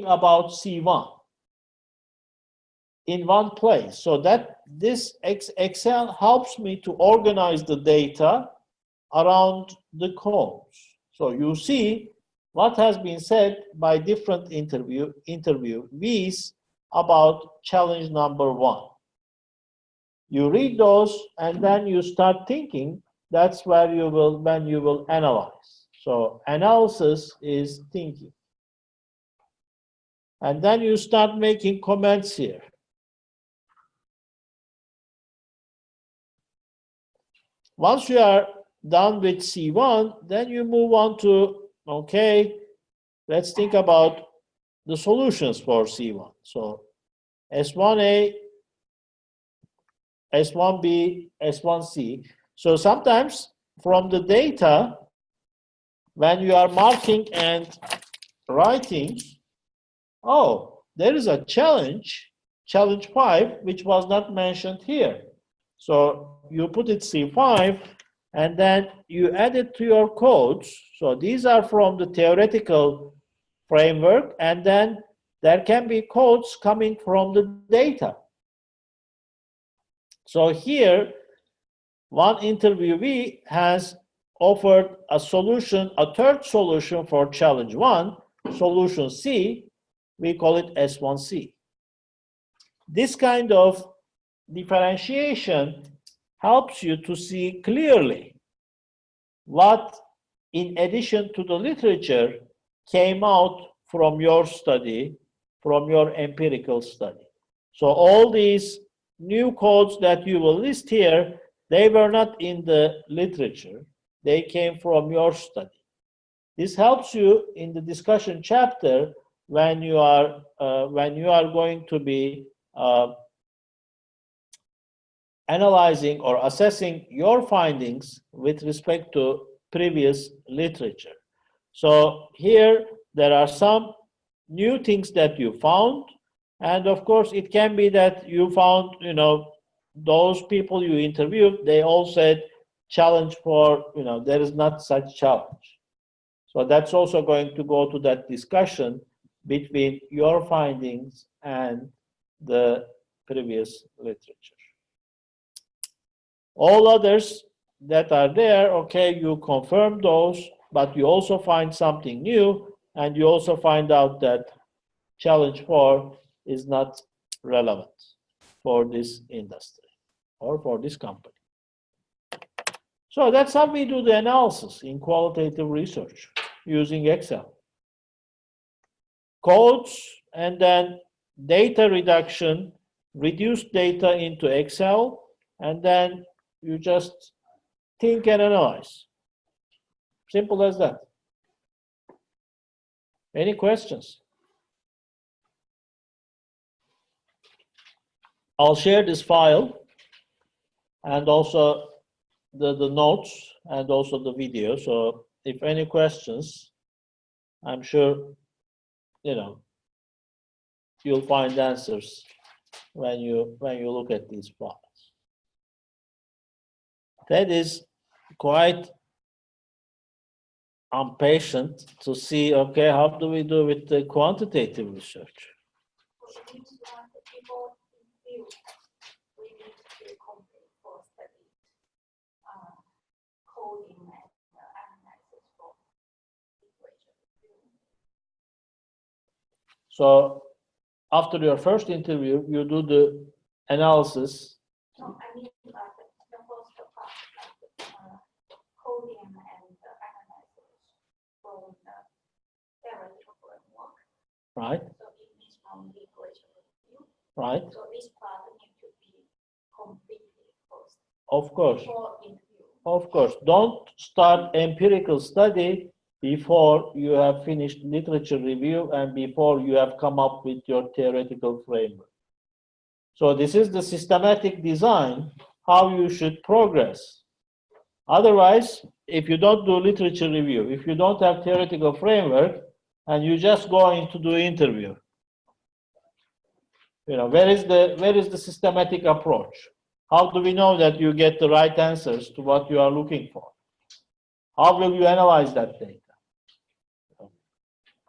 about C1 in one place. So that this Excel helps me to organize the data around the codes. So you see what has been said by different interviewees about challenge number 1. You read those and then you start thinking. That's when you will analyze. So analysis is thinking. And then you start making comments here. Once you are done with C1, then you move on to, okay, let's think about the solutions for C1. So S1A, S1B, S1C. So sometimes from the data, when you are marking and writing, oh, there is a challenge 5, which was not mentioned here. So you put it C5, and then you add it to your codes. So these are from the theoretical framework, and then there can be codes coming from the data. So here, one interviewee has offered a solution, a third solution for challenge 1, solution C. We call it S1C. This kind of differentiation helps you to see clearly what, in addition to the literature, came out from your study, from your empirical study. So all these new codes that you will list here, they were not in the literature. They came from your study. This helps you in the discussion chapter when you are going to be analyzing or assessing your findings with respect to previous literature. So here there are some new things that you found, and of course it can be that you found, those people you interviewed, they all said challenge for, there is not such challenge. So that's also going to go to that discussion between your findings and the previous literature. All others that are there, okay, you confirm those, but you also find something new, and you also find out that challenge 4 is not relevant for this industry or for this company. So that's how we do the analysis in qualitative research using Excel. Codes and then data reduction, reduce data into Excel, and then you just think and analyze. Simple as that. Any questions? I'll share this file and also the notes and also the video. So if any questions, I'm sure, you'll find answers when you look at these files. That is quite impatient to see, okay, how do we do with the quantitative research? Which means you want the people review, we need to complete for study coding and analysis for equation review. So after your first interview, you do the analysis. No, I mean the first part, coding and analysis from the theoretical framework. Right, So it is from the equation review. right. So this part needs to be completed first Of course, before interview. of course. Don't start empirical study before you have finished literature review and before you have come up with your theoretical framework. So this is the systematic design, how you should progress. Otherwise, if you don't do literature review, if you don't have theoretical framework, and you just go into do interview, where is the systematic approach? How do we know that you get the right answers to what you are looking for? How will you analyze that data?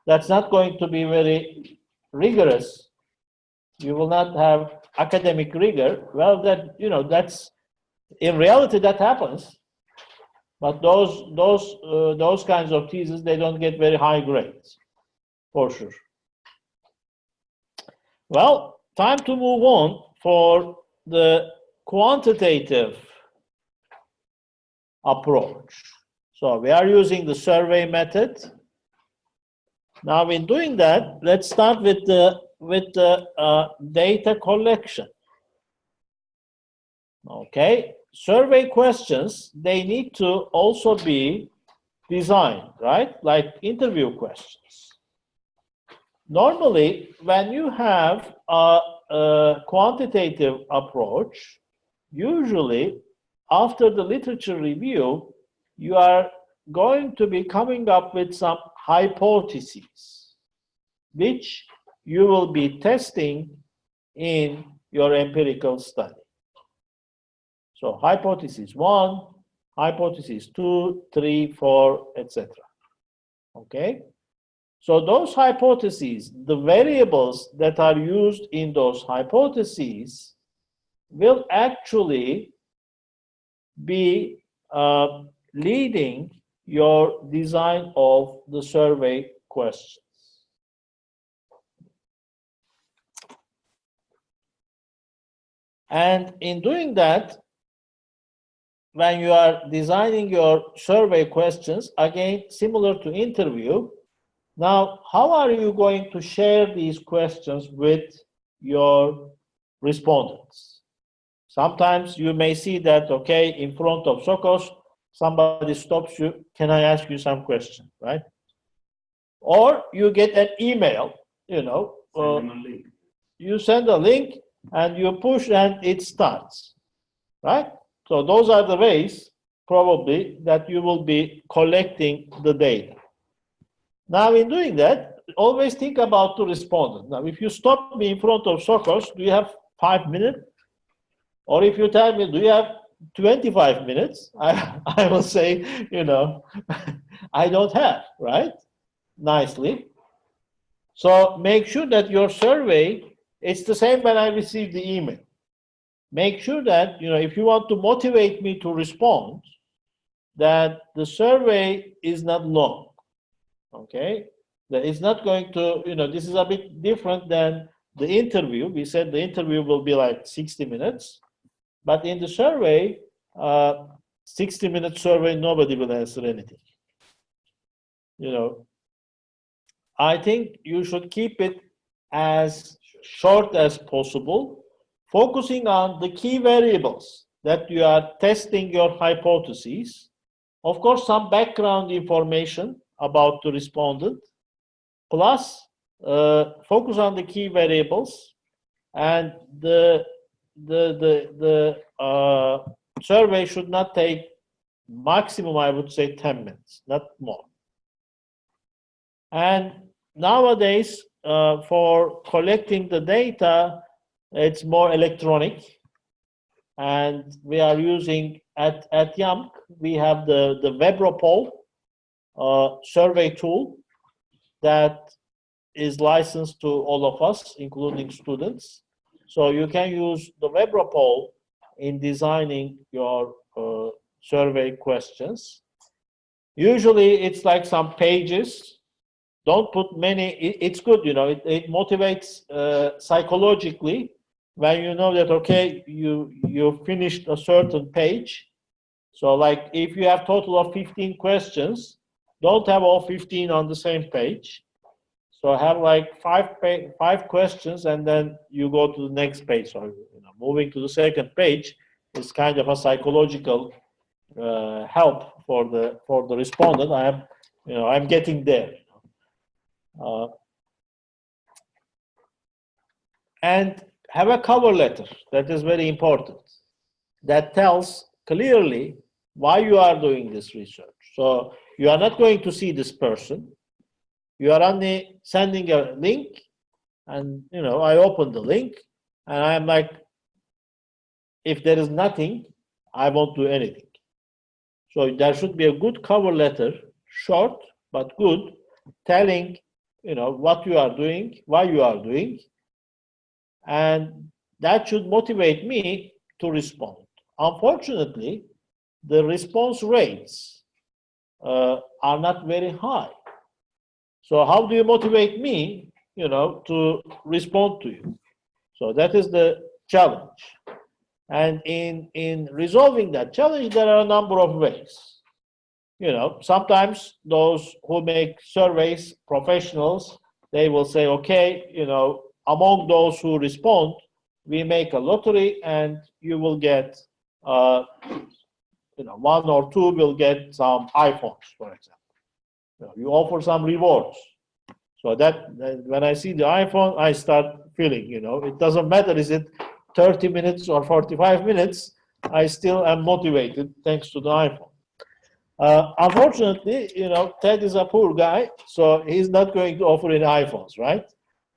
That's not going to be very rigorous. You will not have academic rigor. Well, that's in reality that happens. But those kinds of theses, they don't get very high grades, for sure. Well, time to move on for the quantitative approach. So we are using the survey method. Now, in doing that, let's start with the data collection. Okay, survey questions, they need to also be designed, right? Like interview questions. Normally, when you have a quantitative approach, usually after the literature review, you are going to be coming up with some hypotheses, which you will be testing in your empirical study. So hypothesis 1, hypothesis 2, 3, 4, etc. Okay? So those hypotheses, the variables that are used in those hypotheses will actually be leading your design of the survey questions. And in doing that, when you are designing your survey questions, again, similar to interview, now, how are you going to share these questions with your respondents? Sometimes you may see that, okay, in front of SOCOS, somebody stops you, can I ask you some question, right? Or you get an email, you send a link and you push and it starts, right? So those are the ways, probably, that you will be collecting the data. Now, in doing that, always think about the respondent. Now, if you stop me in front of SOCOS, do you have 5 minutes? Or if you tell me, do you have 25 minutes? I will say, I don't have, right? Nicely. So make sure that your survey, it's the same when I receive the email. Make sure that, if you want to motivate me to respond, that the survey is not long. Okay, that it's not going to, this is a bit different than the interview. We said the interview will be like 60 minutes, but in the survey, 60-minute survey, nobody will answer anything. I think you should keep it as short as possible, focusing on the key variables that you are testing your hypotheses. Of course, some background information about the respondent, plus focus on the key variables, and the survey should not take maximum, I would say, 10 minutes, not more. And nowadays, for collecting the data, it's more electronic, and we are using at YAMK, we have the Webropol survey tool that is licensed to all of us, including students. So you can use the web poll in designing your survey questions. Usually it's like some pages. Don't put many. It's good, you know, it motivates psychologically when you know that, okay, you finished a certain page. So like if you have total of 15 questions, don't have all 15 on the same page. So have like five questions, and then you go to the next page. So moving to the second page is kind of a psychological help for the respondent. I'm getting there. And have a cover letter that is very important, that tells clearly why you are doing this research. So you are not going to see this person. You are only sending a link, and I open the link, and I'm like, if there is nothing, I won't do anything. So there should be a good cover letter, short but good, telling what you are doing, why you are doing, and that should motivate me to respond. Unfortunately, the response rates are not very high. So how do you motivate me, to respond to you? So that is the challenge. And in resolving that challenge, there are a number of ways. Sometimes those who make surveys, professionals, they will say, okay, among those who respond, we make a lottery, and you will get, one or two will get some iPhones, for example. You offer some rewards. So that when I see the iPhone, I start feeling, it doesn't matter, is it 30 minutes or 45 minutes, I still am motivated thanks to the iPhone. Unfortunately, Ted is a poor guy, so he's not going to offer any iPhones, right?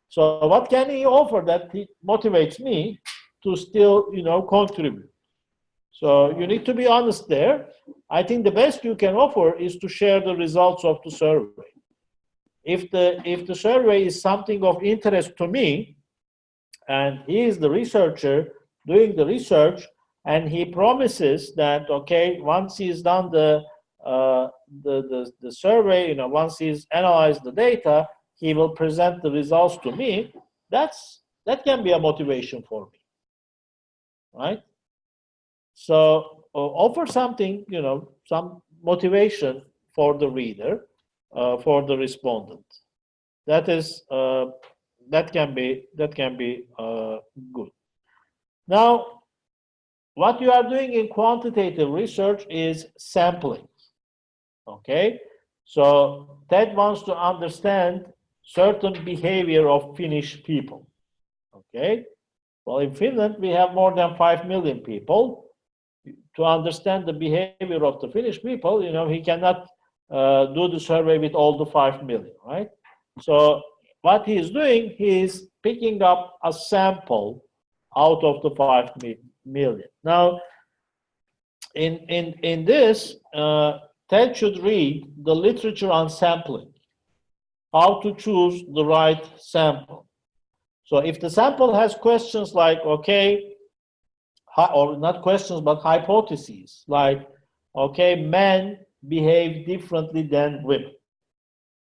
So what can he offer that motivates me to still, contribute? So you need to be honest there. I think the best you can offer is to share the results of the survey. If the survey is something of interest to me, and he is the researcher doing the research, and he promises that, okay, once he's done the survey, once he's analyzed the data, he will present the results to me. That can be a motivation for me, right? So offer something, some motivation for the reader, for the respondent. That can be good. Now, what you are doing in quantitative research is sampling. Okay, so Ted wants to understand certain behavior of Finnish people. Okay, well, in Finland we have more than 5 million people. To understand the behavior of the Finnish people, he cannot do the survey with all the 5 million, right? So what he is doing, he is picking up a sample out of the 5 million. Now, in this, Ted should read the literature on sampling, how to choose the right sample. So if the sample has questions like, okay, or not questions, but hypotheses, like, okay, men behave differently than women.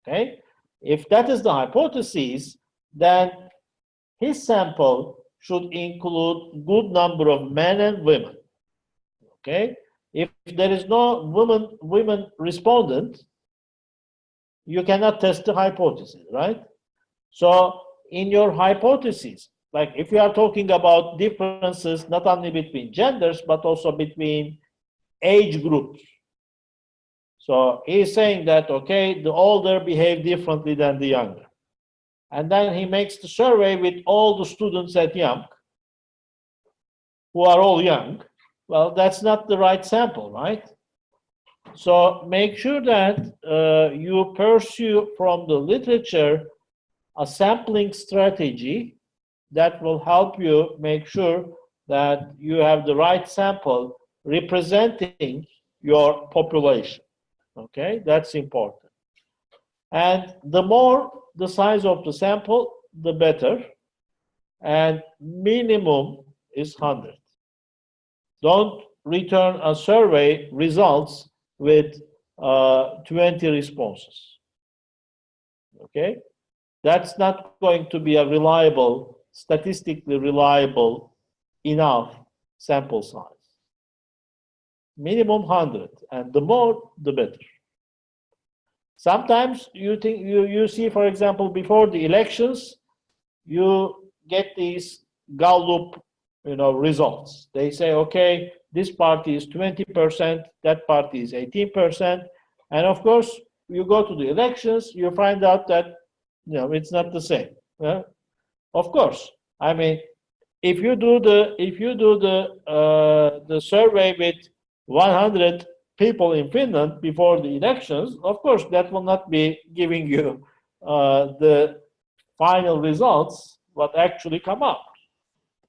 Okay? If that is the hypothesis, then his sample should include good number of men and women. Okay? If there is no women respondent, you cannot test the hypothesis, right? So in your hypothesis, like if you are talking about differences not only between genders, but also between age groups. So he's saying that, okay, the older behave differently than the younger. And then he makes the survey with all the students at Young, who are all young. Well, that's not the right sample, right? So make sure that you pursue from the literature a sampling strategy that will help you make sure that you have the right sample representing your population. Okay, that's important. And the more the size of the sample, the better. and minimum is 100. Don't return a survey results with 20 responses. Okay? That's not going to be a reliable, statistically reliable enough sample size. Minimum 100, and the more, the better. Sometimes you see, for example, before the elections, you get these Gallup, results. They say, okay, this party is 20%, that party is 18%, and of course, you go to the elections, you find out that it's not the same. Of course, I mean, if you do the survey with 100 people in Finland before the elections, of course, that will not be giving you the final results what actually come up.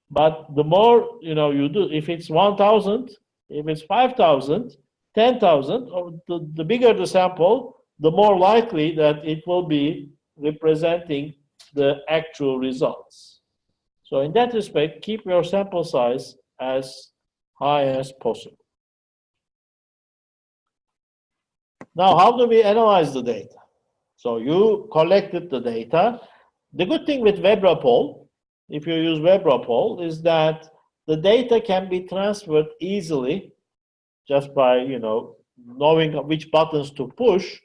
But the more you do, if it's 1,000, if it's 5,000, 10,000, or the bigger the sample, the more likely that it will be representing the actual results. So in that respect, keep your sample size as high as possible. Now, how do we analyze the data? So you collected the data. The good thing with WebRapol, if you use WebRapol, is that the data can be transferred easily just by knowing which buttons to push.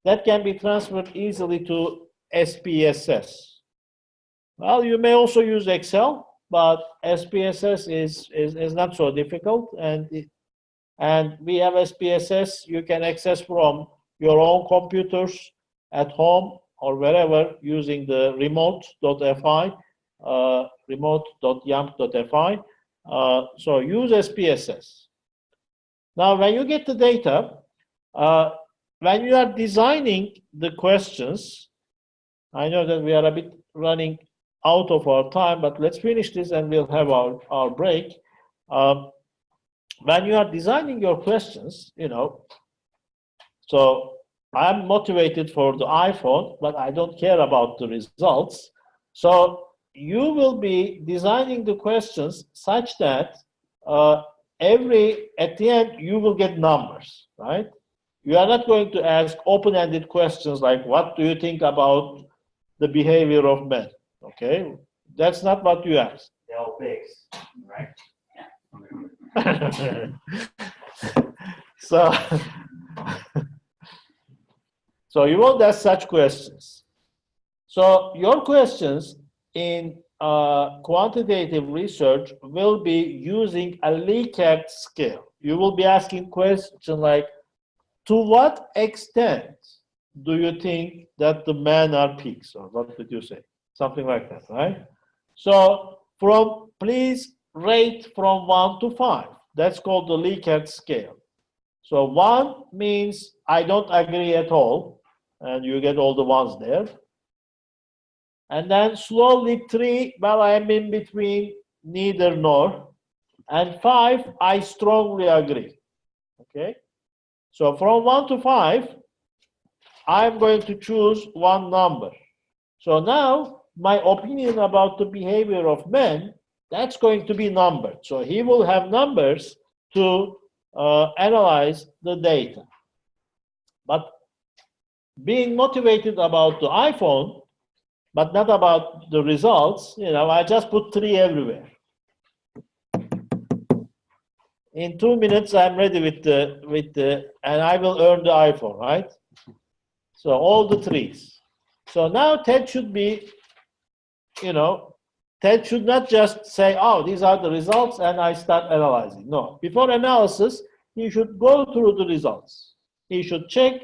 That can be transferred easily to SPSS. Well, you may also use Excel, but SPSS is not so difficult, and we have SPSS you can access from your own computers at home or wherever using the remote.fi, remote.yamp.fi. So use SPSS. Now, when you get the data, when you are designing the questions, I know that we are a bit running out of our time, but let's finish this and we'll have our break. When you are designing your questions, so I'm motivated for the iPhone, but I don't care about the results. So you will be designing the questions such that at the end, you will get numbers, right? You are not going to ask open-ended questions like, what do you think about the behavior of men? Okay, that's not what you ask. They're all pigs, right? So you won't ask such questions. So your questions in quantitative research will be using a Likert scale. You will be asking questions like, to what extent do you think that the men are pigs? Or what did you say? Something like that, right? So please rate from 1 to 5. That's called the Likert scale. So 1 means I don't agree at all, and you get all the ones there. And then slowly 3, well, I'm in between neither nor. And 5, I strongly agree. Okay? So from 1 to 5, I'm going to choose one number. So now my opinion about the behavior of men, that's going to be numbered. So he will have numbers to analyze the data. But being motivated about the iPhone, but not about the results, I just put 3 everywhere. In 2 minutes, I'm ready with the, and I will earn the iPhone, right? So all the 3s. So now Ted should be, Ted should not just say, oh, these are the results, and I start analyzing. No, before analysis, he should go through the results. He should check,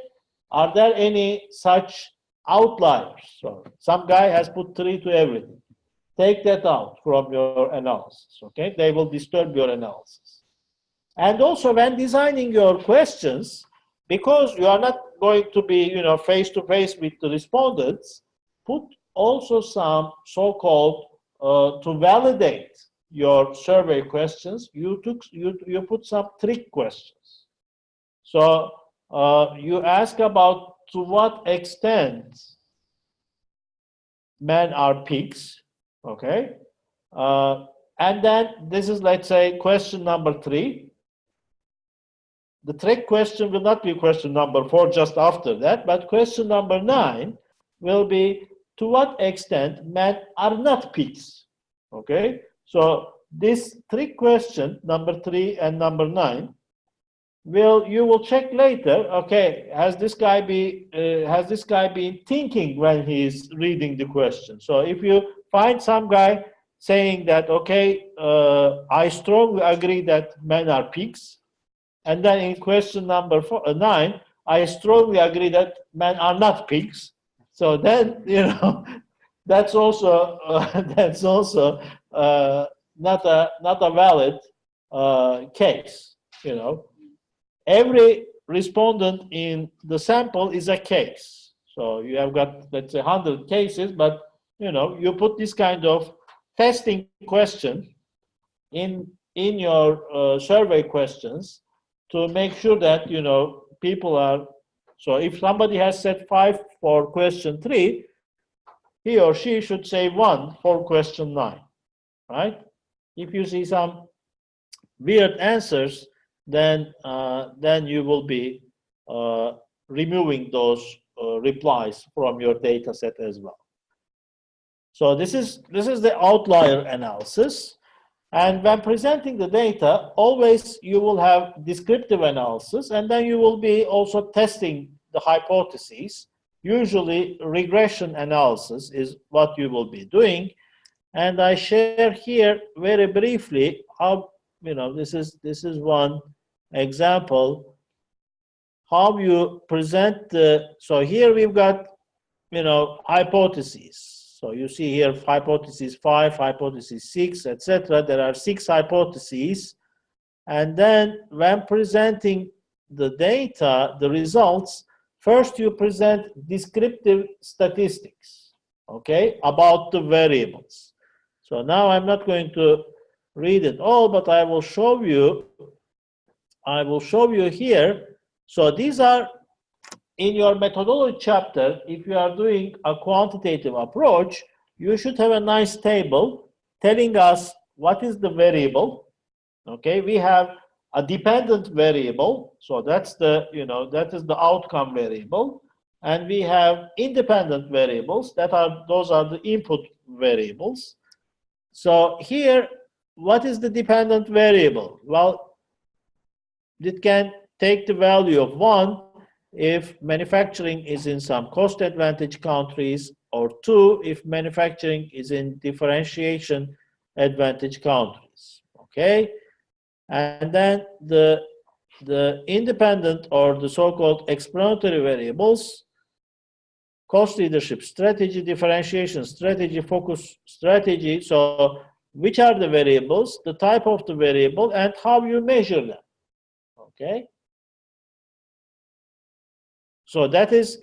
are there any such outliers? So some guy has put 3 to everything. Take that out from your analysis, okay? They will disturb your analysis. And also when designing your questions, because you are not going to be, face-to-face with the respondents, put also some so-called, to validate your survey questions, you put some trick questions. So you ask about to what extent men are pigs, okay? And then this is, let's say, question number 3. The trick question will not be question number 4 just after that, but question number 9 will be, to what extent men are not pigs? Okay, so this trick question, number 3 and number 9, you will check later. Okay, has this guy been thinking when he's reading the question? So if you find some guy saying that, okay, I strongly agree that men are pigs, and then in question number 9, I strongly agree that men are not pigs. So then, that's also not a valid case. Every respondent in the sample is a case. So you have got, let's say, 100 cases, but you put this kind of testing question in your survey questions to make sure that people are. So if somebody has said 5 for question 3, he or she should say 1 for question 9, right? If you see some weird answers, then you will be removing those replies from your data set as well. So this is the outlier analysis. And when presenting the data, always you will have descriptive analysis, and then you will be also testing the hypotheses. Usually regression analysis is what you will be doing. And I share here very briefly how, this is one example, how you present so here we've got, hypotheses. So you see here hypothesis 5, hypothesis 6, etc. There are 6 hypotheses. And then when presenting the data, the results, first you present descriptive statistics, okay, about the variables. So now I'm not going to read it all, but I will show you here. So these are in your methodology chapter. If you are doing a quantitative approach, you should have a nice table telling us what is the variable. Okay, we have a dependent variable, so that's the that is the outcome variable, and we have independent variables those are the input variables. So here, what is the dependent variable? Well, it can take the value of 1 if manufacturing is in some cost advantage countries, or 2 if manufacturing is in differentiation advantage countries. Okay, and then the independent or the so-called explanatory variables: cost leadership strategy, differentiation strategy, focus strategy. So which are the variables, the type of the variable, and how you measure them. Okay, so that is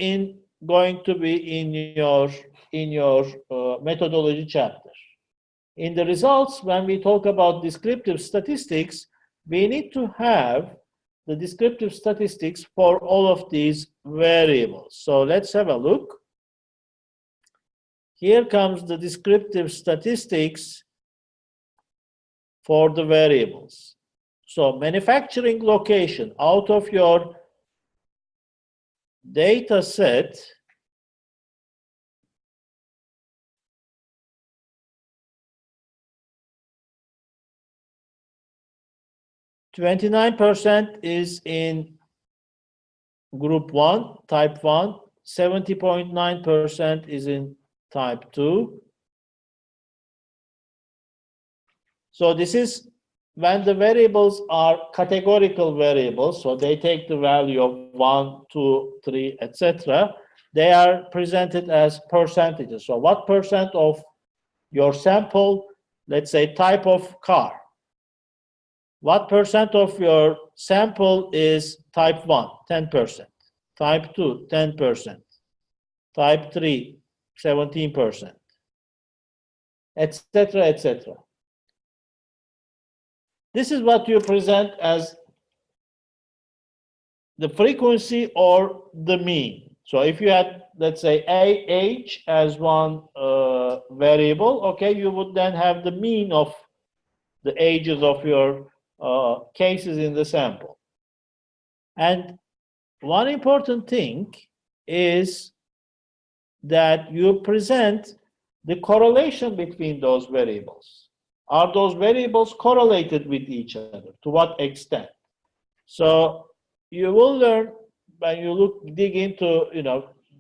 going to be in your methodology chapter. In the results, when we talk about descriptive statistics, we need to have the descriptive statistics for all of these variables. So let's have a look. Here comes the descriptive statistics for the variables. So manufacturing location, out of your data set, %29 is in group 1, type 1, 70.9% is in type 2. So this is when the variables are categorical variables, so they take the value of 1, 2, 3, etc. They are presented as percentages. So what percent of your sample, let's say type of car, what percent of your sample is type 1? 10%. Type 2, 10%. Type 3, 17%. Etc., etc. This is what you present as the frequency or the mean. So if you had, let's say, age as one variable, okay, you would then have the mean of the ages of your cases in the sample. And one important thing is that you present the correlation between those variables. Are those variables correlated with each other? To what extent? So you will learn when you dig into,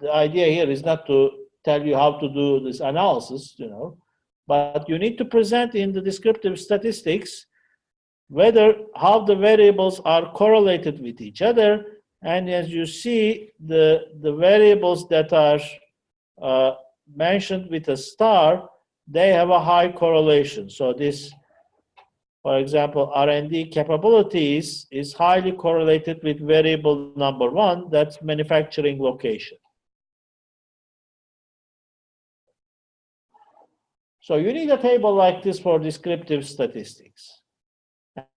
the idea here is not to tell you how to do this analysis, but you need to present in the descriptive statistics how the variables are correlated with each other. And as you see, the variables that are mentioned with a star, they have a high correlation. So this, for example, R&D capabilities is highly correlated with variable number 1, that's manufacturing location. So you need a table like this for descriptive statistics.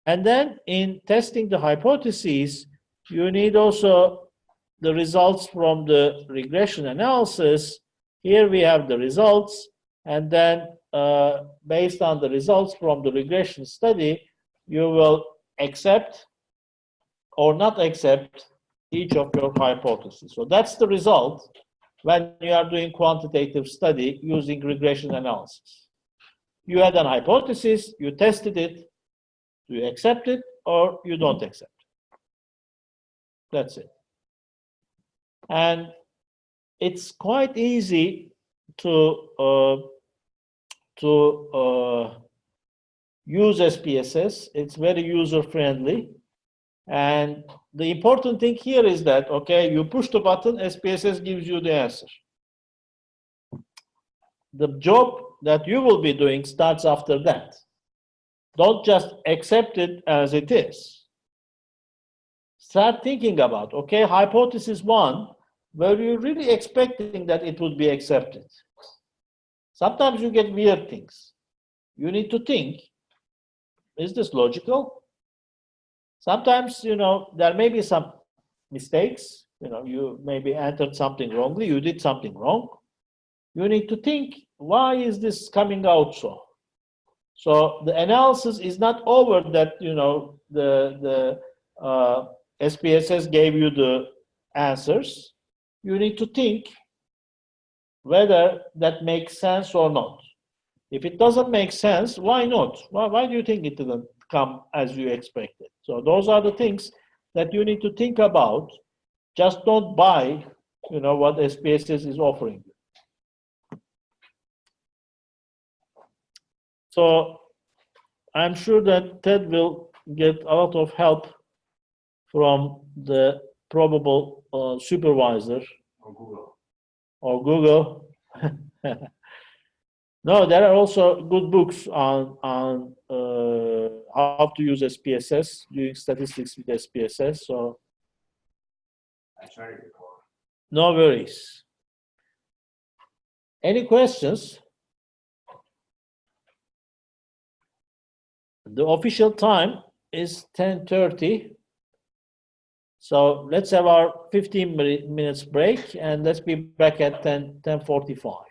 And then in testing the hypotheses, you need also the results from the regression analysis. Here we have the results, and then based on the results from the regression study, you will accept or not accept each of your hypotheses. So that's the result when you are doing quantitative study using regression analysis. You had an hypothesis, you tested it, you accept it or you don't accept it. That's it. And it's quite easy to use SPSS. It's very user-friendly. And the important thing here is that, okay, you push the button, SPSS gives you the answer. The job that you will be doing starts after that. Don't just accept it as it is. Start thinking about, okay, hypothesis 1, were you really expecting that it would be accepted? Sometimes you get weird things. You need to think, is this logical? Sometimes, there may be some mistakes. You maybe entered something wrongly, you did something wrong. You need to think, why is this coming out so? So the analysis is not over that, the SPSS gave you the answers. You need to think whether that makes sense or not. If it doesn't make sense, why not? Why do you think it didn't come as you expected? So those are the things that you need to think about. Just don't buy, what SPSS is offering you. So I'm sure that Ted will get a lot of help from the probable supervisor or Google. No, there are also good books on how to use SPSS, doing statistics with SPSS. So I tried it before. no worries. Any questions? The official time is 10:30. So let's have our 15 minutes break and let's be back at 10:45.